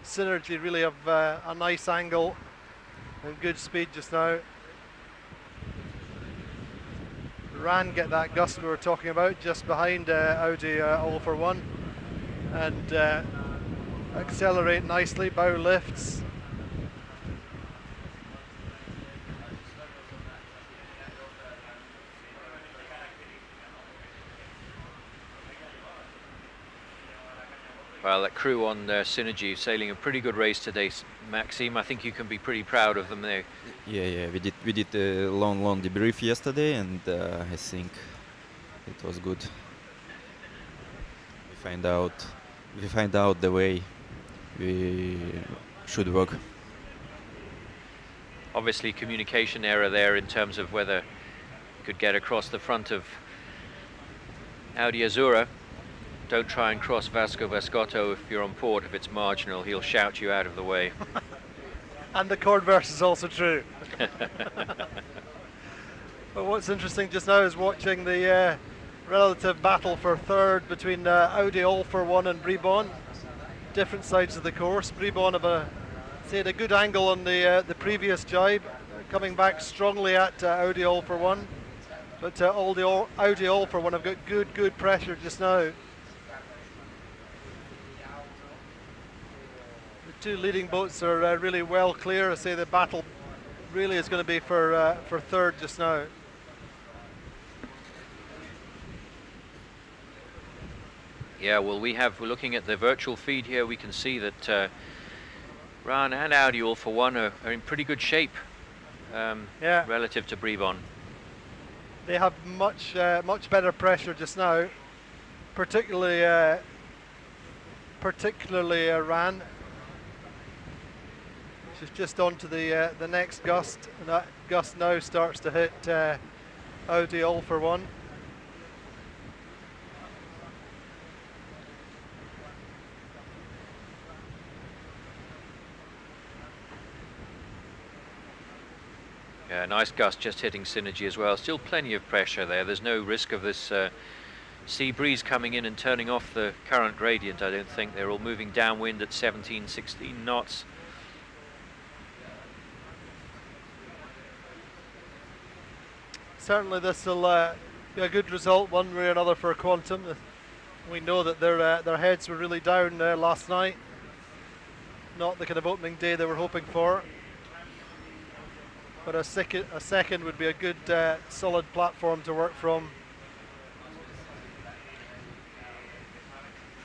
Synergy really have a nice angle and good speed just now. Ran get that gust we were talking about just behind Audi all for one, and accelerate nicely, bow lifts. Well, that crew on Synergy sailing a pretty good race today, Maxime. I think you can be pretty proud of them there. Yeah, we did a long debrief yesterday, and I think it was good. We find out the way we should work. Obviously, communication error there in terms of whether you could get across the front of Audi Azura. Don't try and cross Vasco Vescotto if you're on port. If it's marginal, he'll shout you out of the way. And the converse is also true. But what's interesting just now is watching the relative battle for third between Audi all for one and Brebon. Different sides of the course. Brebon have had a good angle on the previous jibe, coming back strongly at Audi all for one. But Audi all for one have got good pressure just now. Two leading boats are really well clear. I say the battle really is going to be for third just now. Yeah, well, we're looking at the virtual feed here. We can see that Ran and Audi all for one are in pretty good shape relative to Brebon. They have much better pressure just now, particularly Ran. She's just onto the next gust, and that gust now starts to hit Audi all for one. Yeah, nice gust just hitting Synergy as well. Still plenty of pressure there. There's no risk of this sea breeze coming in and turning off the current gradient, I don't think. They're all moving downwind at 17, 16 knots. Certainly this will be a good result one way or another for Quantum. We know that their heads were really down last night. Not the kind of opening day they were hoping for. But a second would be a good solid platform to work from.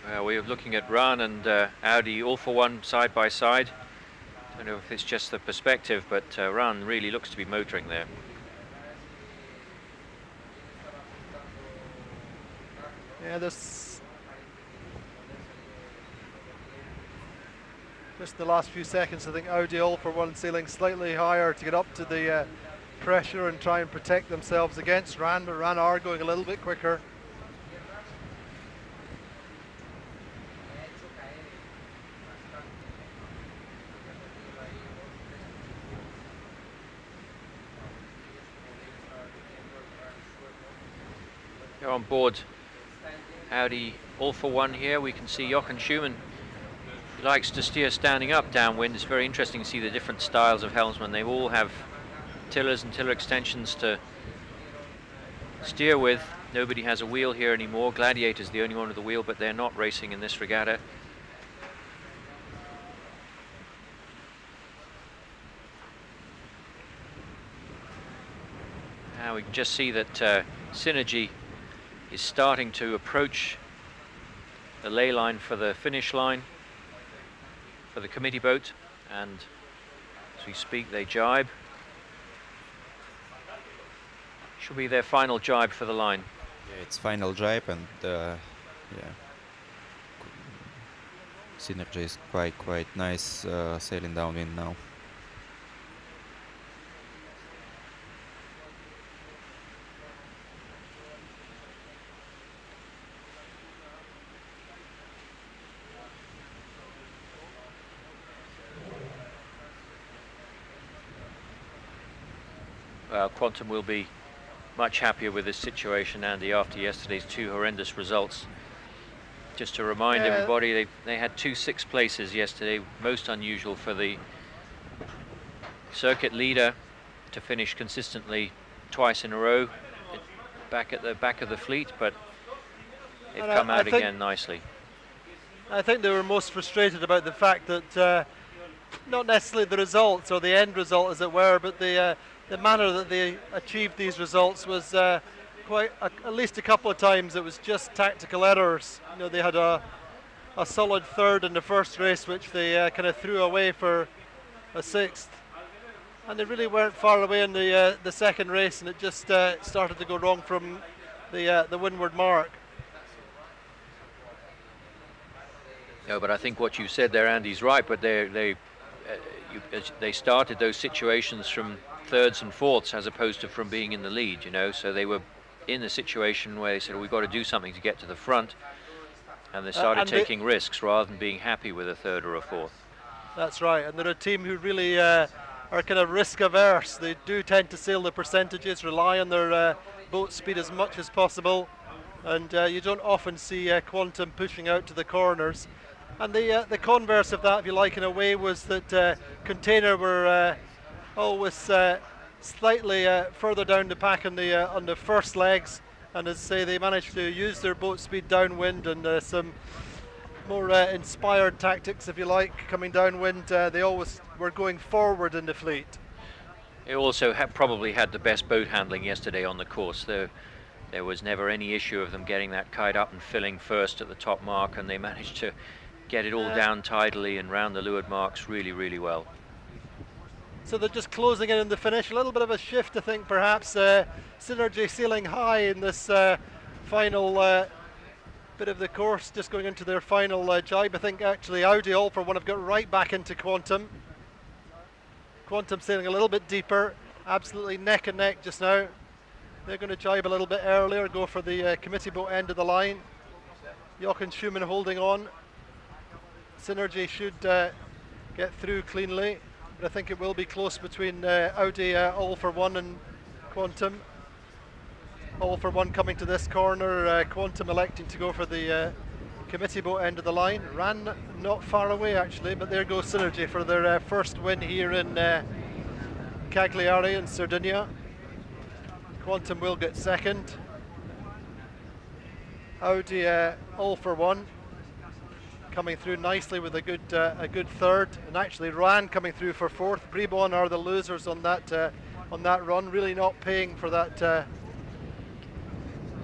We're looking at Ran and Audi all for one side by side. I don't know if it's just the perspective, but Ran really looks to be motoring there. Yeah, this just the last few seconds, I think Audi all for one sailing slightly higher to get up to the pressure and try and protect themselves against Ran, but Ran are going a little bit quicker. You're on board Audi all for one here. We can see Jochen Schumann He likes to steer standing up downwind. It's very interesting to see the different styles of helmsmen. They all have tillers and tiller extensions to steer with. Nobody has a wheel here anymore. Gladiator's the only one with a wheel, but they're not racing in this regatta. Now we can just see that Synergy is starting to approach the ley line for the finish line for the committee boat, and as we speak they jibe. Should be their final jibe for the line. Yeah, it's final jibe, and yeah, Synergy is quite nice sailing downwind now. Quantum will be much happier with this situation, Andy, after yesterday's two horrendous results. Just to remind everybody, they had 2 6th places yesterday, most unusual for the circuit leader to finish consistently twice in a row back at the back of the fleet, but they've come out again nicely. I think they were most frustrated about the fact that not necessarily the results or the end result as it were, but the manner that they achieved these results was at least a couple of times it was just tactical errors. You know, they had a solid third in the first race which they kind of threw away for a 6th, and they really weren't far away in the second race, and it just started to go wrong from the windward mark. No, but I think what you said there, Andy's right, but they started those situations from 3rds and 4ths as opposed to from being in the lead, you know, so they were in a situation where they said, well, we've got to do something to get to the front, and they started taking risks rather than being happy with a 3rd or a 4th. That's right, and they're a team who really are kind of risk averse. They do tend to sail the percentages, rely on their boat speed as much as possible, and you don't often see Quantum pushing out to the corners. And the converse of that, if you like, in a way, was that Container were always slightly further down the pack on the first legs, and as I say, they managed to use their boat speed downwind and some more inspired tactics, if you like, coming downwind. They always were going forward in the fleet. They also probably had the best boat handling yesterday on the course. There was never any issue of them getting that kite up and filling first at the top mark, and they managed to get it all down tidily and round the leeward marks really, really well. So they're just closing in the finish. A little bit of a shift, I think, perhaps. Synergy sailing high in this final bit of the course, just going into their final jibe. I think actually Audi all for one have got right back into Quantum. Quantum sailing a little bit deeper, absolutely neck and neck just now. They're going to jibe a little bit earlier, go for the committee boat end of the line. Jochen Schumann holding on. Synergy should get through cleanly, but I think it will be close between Audi all for one and Quantum. All for one coming to this corner, Quantum electing to go for the committee boat end of the line. Ran not far away actually, but there goes Synergy for their first win here in Cagliari in Sardinia. Quantum will get second. Audi all for one, coming through nicely with a good third, and actually Ran coming through for 4th. Bribon are the losers on that run, really not paying for that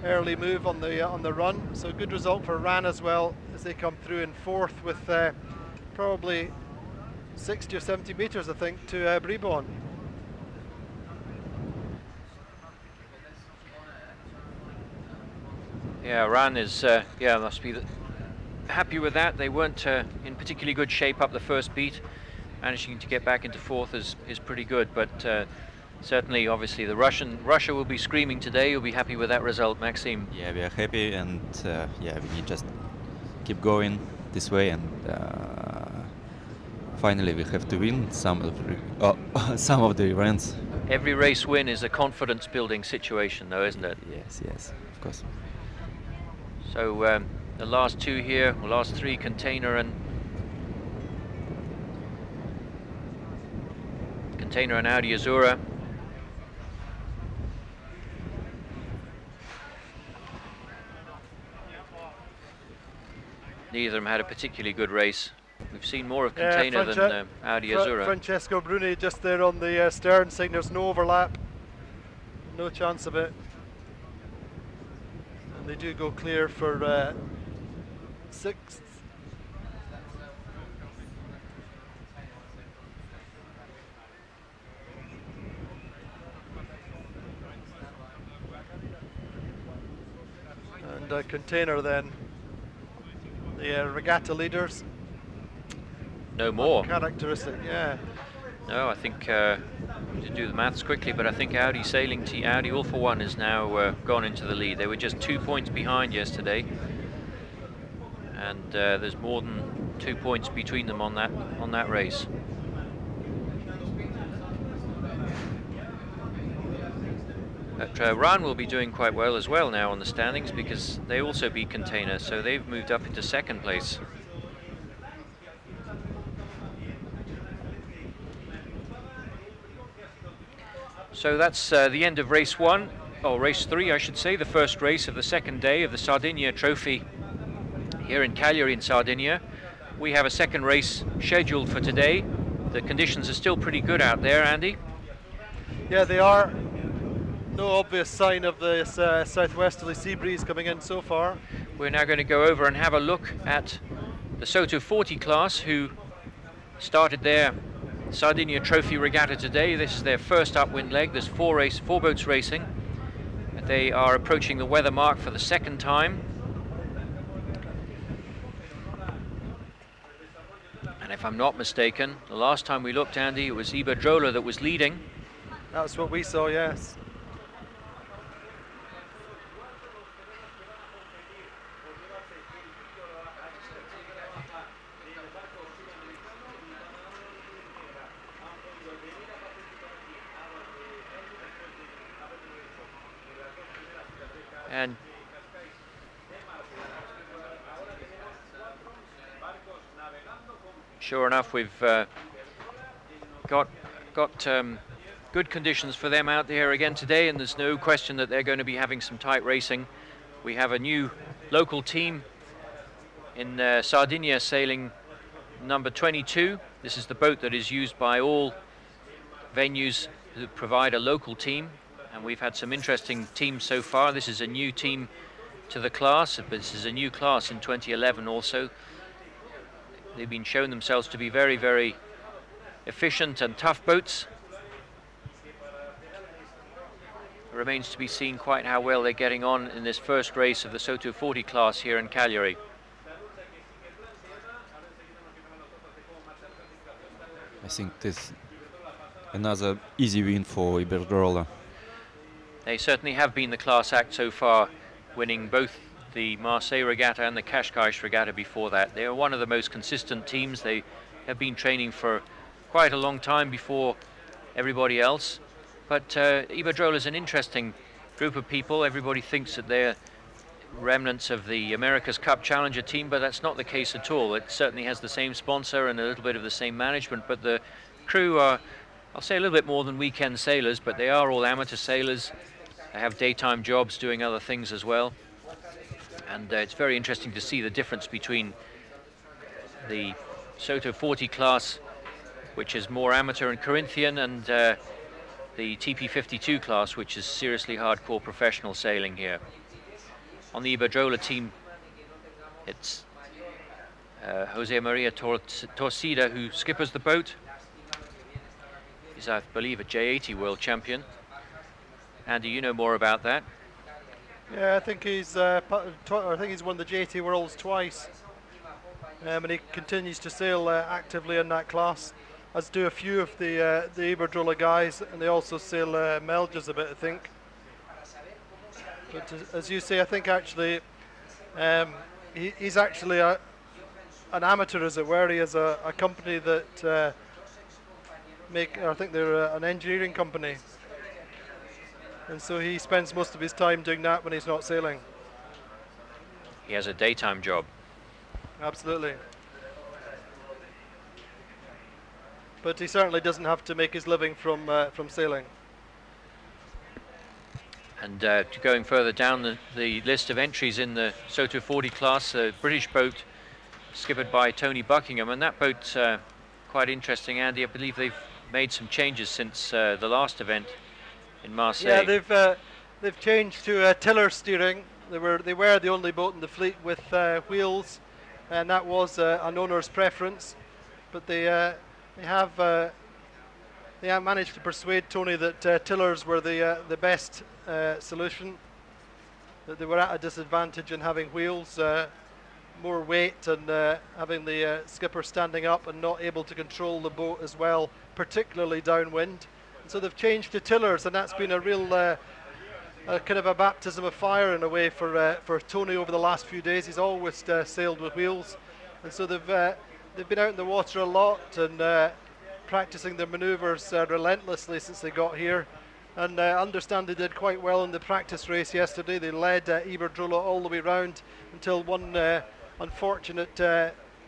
early move on the run. So good result for Ran as well, as they come through in 4th with probably 60 or 70 meters, I think, to Bribon. Yeah, Ran is must be happy with that. They weren't in particularly good shape up the first beat. Managing to get back into 4th is pretty good, but certainly, obviously, Russia will be screaming today. You'll be happy with that result, Maxime. Yeah, we are happy, and yeah, we need just keep going this way, and finally we have to win some of the events. Every race win is a confidence-building situation, though, isn't it? Yes, of course. So the last 2 here, or last 3, Container and container and Audi Azura. Neither of them had a particularly good race. We've seen more of container than Audi Azura. Francesco Bruni just there on the stern saying there's no overlap. No chance of it. And they do go clear for 6th. And a container then. The regatta leaders. No more. Characteristic, yeah. No, I think, to do the maths quickly, but I think Audi sailing team, Audi All for One has now gone into the lead. They were just 2 points behind yesterday. And there's more than 2 points between them on that race. But Ran will be doing quite well as well now on the standings because they also beat container, so they've moved up into 2nd place. So that's the end of race 1, or race 3 I should say, the first race of the 2nd day of the Sardinia Trophy here in Cagliari in Sardinia. We have a 2nd race scheduled for today. The conditions are still pretty good out there, Andy. Yeah, they are. No obvious sign of this southwesterly sea breeze coming in so far. We're now going to go over and have a look at the Soto 40 class, who started their Sardinia Trophy Regatta today. This is their first upwind leg. There's four boats racing. They are approaching the weather mark for the 2nd time. And if I'm not mistaken, the last time we looked, Andy, it was Iberdrola that was leading. That's what we saw, yes. And sure enough, we've got good conditions for them out there again today, and there's no question that they're going to be having some tight racing. We have a new local team in Sardinia sailing number 22. This is the boat that is used by all venues that provide a local team. And we've had some interesting teams so far. This is a new team to the class, but this is a new class in 2011 also. They've been shown themselves to be very, very efficient and tough boats. It remains to be seen quite how well they're getting on in this first race of the Soto 40 class here in Cagliari. I think this another easy win for Iberdrola. They certainly have been the class act so far, winning both the Marseille Regatta and the Cascais Regatta before that. They are one of the most consistent teams. They have been training for quite a long time before everybody else. But Iberdrola is an interesting group of people. Everybody thinks that they're remnants of the America's Cup Challenger team, but that's not the case at all. It certainly has the same sponsor and a little bit of the same management, but the crew are, I'll say, a little bit more than weekend sailors, but they are all amateur sailors. They have daytime jobs doing other things as well. And it's very interesting to see the difference between the Soto 40 class, which is more amateur and Corinthian, and the TP52 class, which is seriously hardcore professional sailing here. On the Iberdrola team, it's Jose Maria Torcida who skippers the boat. He's, I believe, a J80 world champion. Andy, you know more about that. Yeah, I think he's won the J80 Worlds twice, and he continues to sail actively in that class, as do a few of the Iberdrola guys, and they also sail Melges a bit, I think. But as you say, I think actually he's actually an amateur, as it were. He has a company that I think they're an engineering company. And so he spends most of his time doing that when he's not sailing. He has a daytime job. Absolutely. but he certainly doesn't have to make his living from sailing. And going further down the list of entries in the Soto 40 class, a British boat skippered by Tony Buckingham, and that boat's quite interesting, Andy. I believe they've made some changes since the last event in Marseille. Yeah, they've changed to tiller steering. They were the only boat in the fleet with wheels, and that was an owner's preference. But they have managed to persuade Tony that tillers were the best solution. That they were at a disadvantage in having wheels, more weight, and having the skipper standing up and not able to control the boat as well, particularly downwind. And so they've changed to tillers, and that's been a real kind of a baptism of fire in a way for Tony over the last few days. He's always sailed with wheels, and so they've been out in the water a lot and practicing their manoeuvres relentlessly since they got here. And I understand they did quite well in the practice race yesterday. They led Iberdrola all the way round until one unfortunate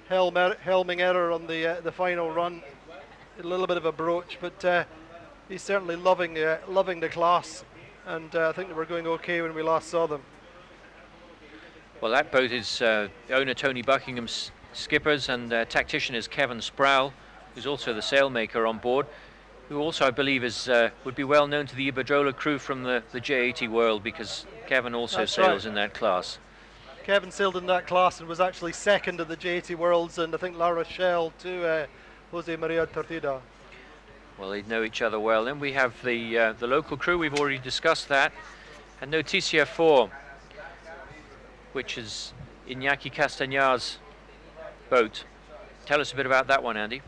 helming error on the final run. A little bit of a broach, but he's certainly loving the class, and I think they were going okay when we last saw them. Well, that boat is owner Tony Buckingham's skippers, and tactician is Kevin Sproul, who's also the sailmaker on board, who also, I believe, would be well known to the Iberdrola crew from the J80 world, because Kevin also sails in that class. Kevin sailed in that class and was actually second at the J80 Worlds, and I think La Rochelle to Jose Maria Tortida. Well, they know each other well. Then we have the local crew. We've already discussed that. And Noticia 4, which is Iñaki Castañar's boat. Tell us a bit about that one, Andy.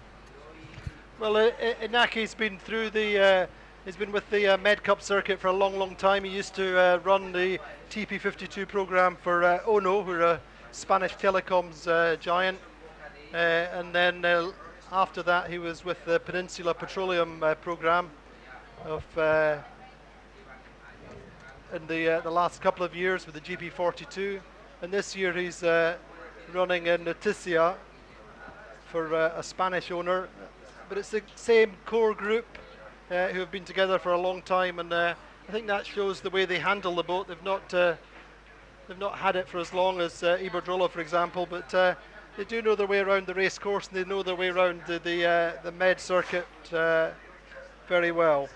Well, Iñaki's been through he's been with the Med Cup circuit for a long time. He used to run the TP52 program for Ono, who are a Spanish telecoms giant. And then after that, he was with the Peninsula Petroleum program of in the last couple of years with the GP42. And this year he's running in Noticia for a Spanish owner. But it's the same core group who have been together for a long time, and I think that shows the way they handle the boat. They've not had it for as long as Iberdrola, for example, but they do know their way around the race course, and they know their way around the Med circuit very well.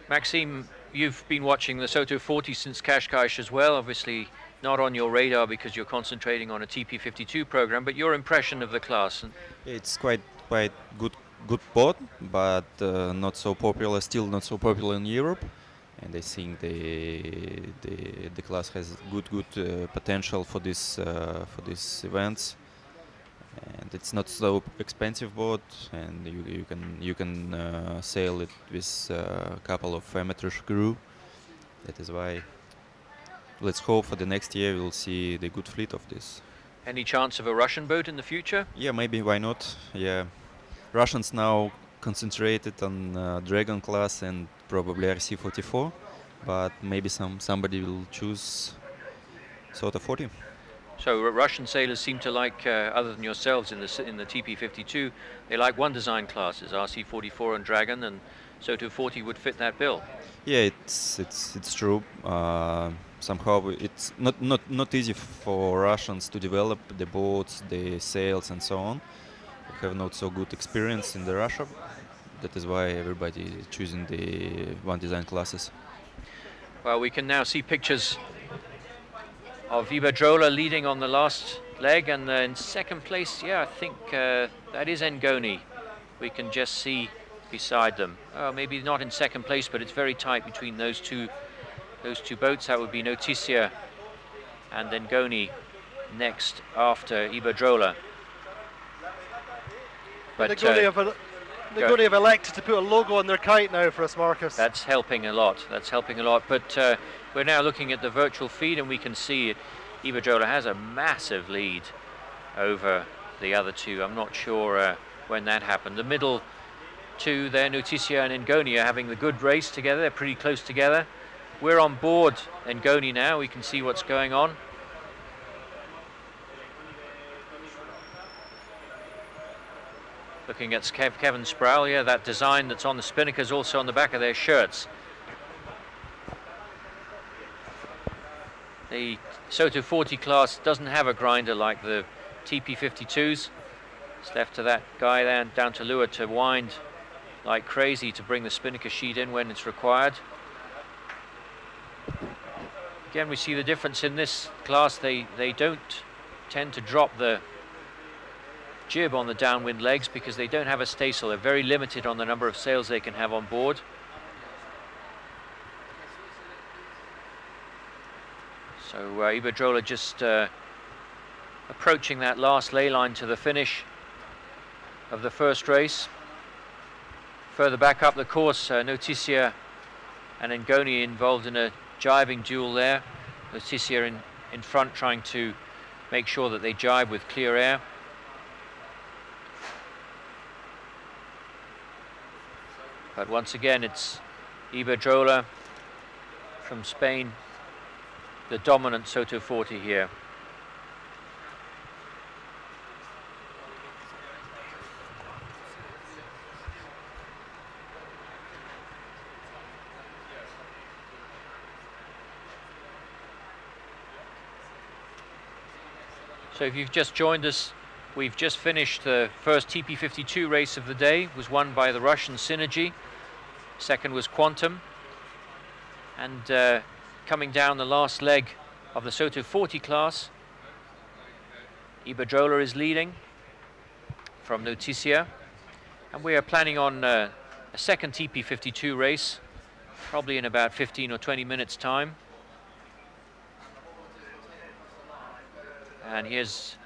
Maxime, you've been watching the Soto 40 since Cascais as well. Obviously not on your radar because you're concentrating on a TP52 program, but your impression of the class? It's quite good boat, but not so popular. Still not so popular in Europe, and I think the class has good potential for this these events. And it's not so expensive boat, and you can sail it with a couple of amateur crew. That is why. Let's hope for the next year we'll see the good fleet of this. Any chance of a Russian boat in the future? Yeah, maybe, why not? Yeah, Russians now concentrated on Dragon class and probably RC44, but maybe somebody will choose Soto 40. So Russian sailors seem to like, other than yourselves in the TP52, they like one design classes, RC44 and Dragon, and Soto 40 would fit that bill. Yeah, it's true. Somehow it's not easy for Russians to develop the boats, the sails, and so on. We have not so good experience in the Russia. That is why everybody is choosing the one design classes. Well, we can now see pictures of Iberdrola leading on the last leg, and in second place, yeah, I think that is Ngoni. We can just see beside them. Maybe not in second place, but it's very tight between those two boats. That would be Noticia and Ngoni next after Iberdrola. But Ngoni have elected to put a logo on their kite now for us, Marcus. That's helping a lot. That's helping a lot. But we're now looking at the virtual feed, and we can see Iberdrola has a massive lead over the other two. I'm not sure when that happened. The middle two there, Noticia and Ngoni, are having the good race together. They're pretty close together. We're on board Ngoni now. We can see what's going on. Look looking at Kevin Sproul. Yeah, that design that's on the spinnakers also on the back of their shirts. The Soto 40 class doesn't have a grinder like the TP52s. It's left to that guy there down to Lua to wind like crazy to bring the spinnaker sheet in when it's required. Again, we see the difference in this class. They don't tend to drop the jib on the downwind legs because they don't have a staysail. They're very limited on the number of sails they can have on board. So Iberdrola just approaching that last ley line to the finish of the first race. Further back up the course, Noticia and Ngoni involved in a jibing duel there. Noticia in front trying to make sure that they jibe with clear air. But once again, it's Iberdrola from Spain, the dominant Soto 40 here. So if you've just joined us, we've just finished the first TP52 race of the day. It was won by the Russian Synergy. Second was Quantum. And coming down the last leg of the Soto 40 class, Iberdrola is leading from Noticia. And we are planning on a second TP52 race, probably in about 15 or 20 minutes time. And here's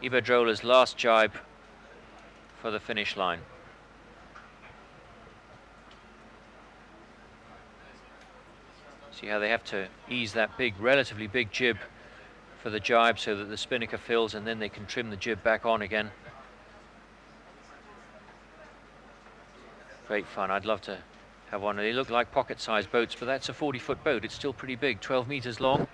Iberdrola's last jibe for the finish line. See how they have to ease that relatively big jib for the jibe so that the spinnaker fills, and then they can trim the jib back on again. Great fun. I'd love to have one. They look like pocket-sized boats, but that's a 40-foot boat. It's still pretty big, 12 meters long.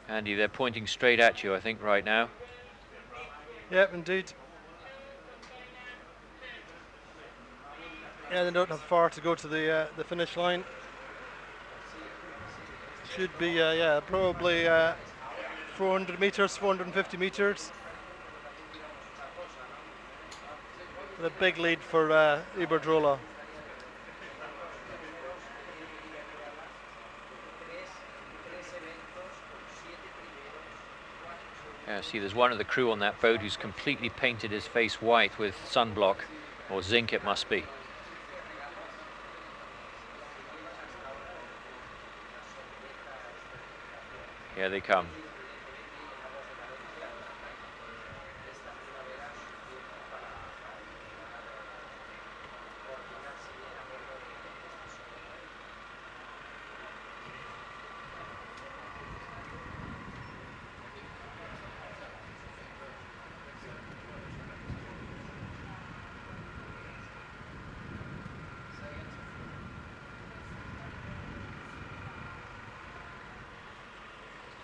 Andy, they're pointing straight at you, I think, right now. Yep, indeed. Yeah, they don't have far to go to the finish line. Should be, yeah, probably 400 meters, 450 meters. With a big lead for Iberdrola. Yeah, see, there's one of the crew on that boat who's completely painted his face white with sunblock, or zinc it must be. Here they come.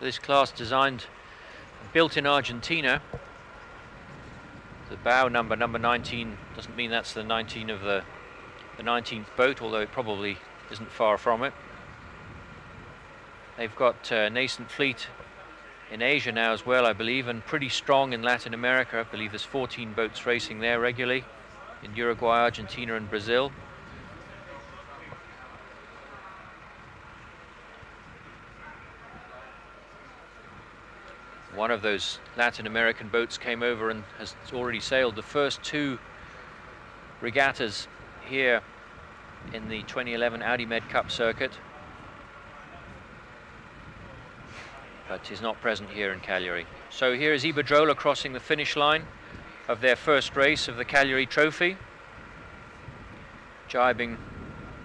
This class designed, built in Argentina. The bow number 19 doesn't mean that's the 19 of the 19th boat, although it probably isn't far from it. They've got a nascent fleet in Asia now as well, I believe, and pretty strong in Latin America. I believe there's 14 boats racing there regularly in Uruguay, Argentina and Brazil. One of those Latin American boats came over and has already sailed the first two regattas here in the 2011 Audi Med Cup circuit, but is not present here in Cagliari. So here is Iberdrola crossing the finish line of their first race of the Cagliari Trophy. Jibing,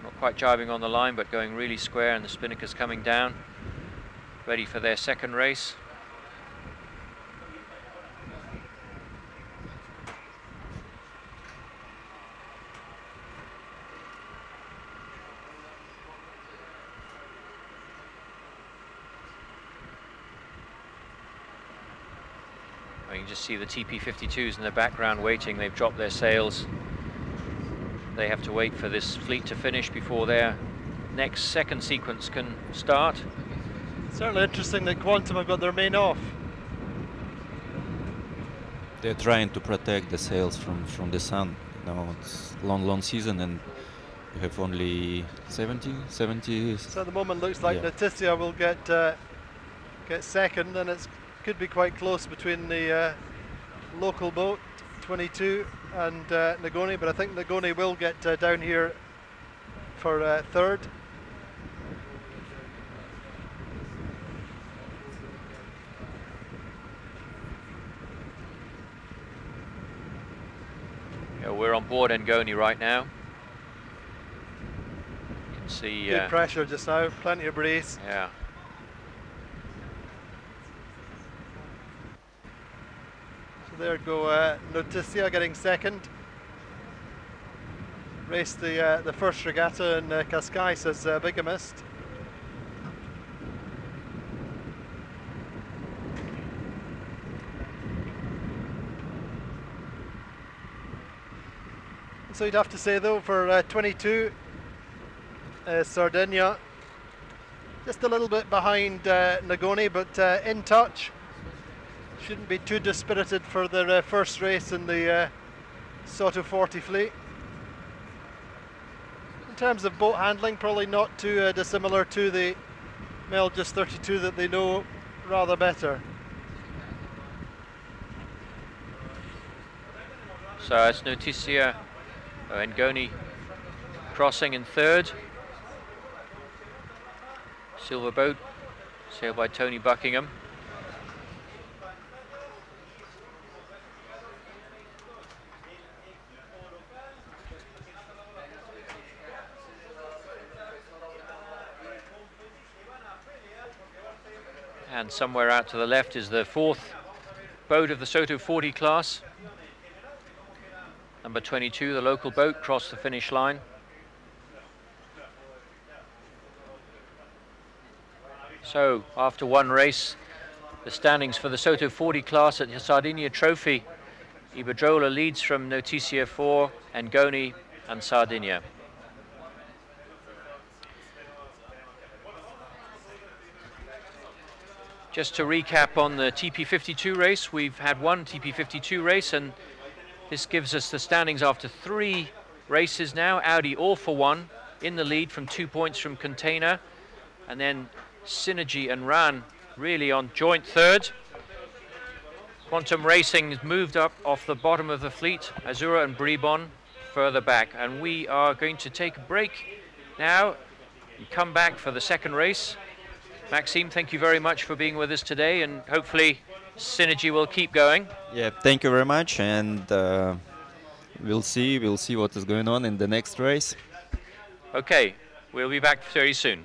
not quite jibing on the line, but going really square, and the spinnakers coming down, ready for their second race. You just see the TP52s in the background waiting. They've dropped their sails. They have to wait for this fleet to finish before their next second sequence can start. Certainly interesting that Quantum have got their main off. They're trying to protect the sails from the sun. Now it's long season and you have only 70. So at the moment looks like Noticia will get second, and it could be quite close between the local boat 22 and Ngoni, but I think Ngoni will get down here for third. Yeah, we're on board Ngoni right now. You can see good pressure just now, plenty of breeze. Yeah. There go Noticia getting second. Raced the first regatta in Cascais as bigamist. So you'd have to say though for 22, Sardinia, just a little bit behind Ngoni, but in touch. Shouldn't be too dispirited for their first race in the Soto 40 fleet. In terms of boat handling, probably not too dissimilar to the Melgis 32 that they know rather better. So it's Noticia and Ngoni crossing in third. Silver boat, sailed by Tony Buckingham. And somewhere out to the left is the fourth boat of the Soto 40 class. Number 22, the local boat, crossed the finish line. So, after one race, the standings for the Soto 40 class at the Sardinia Trophy. Iberdrola leads from Noticia 4, Ngoni and Sardinia. Just to recap on the TP52 race, we've had one TP52 race, and this gives us the standings after 3 races now. Audi all for 1 in the lead from 2 points from Container, and then Synergy and Ran really on joint third. Quantum Racing has moved up off the bottom of the fleet, Azura and Bribon further back, and we are going to take a break now and come back for the second race. Maxime, thank you very much for being with us today, and hopefully Synergy will keep going. Yeah, thank you very much, and we'll see what is going on in the next race. Okay, we'll be back very soon.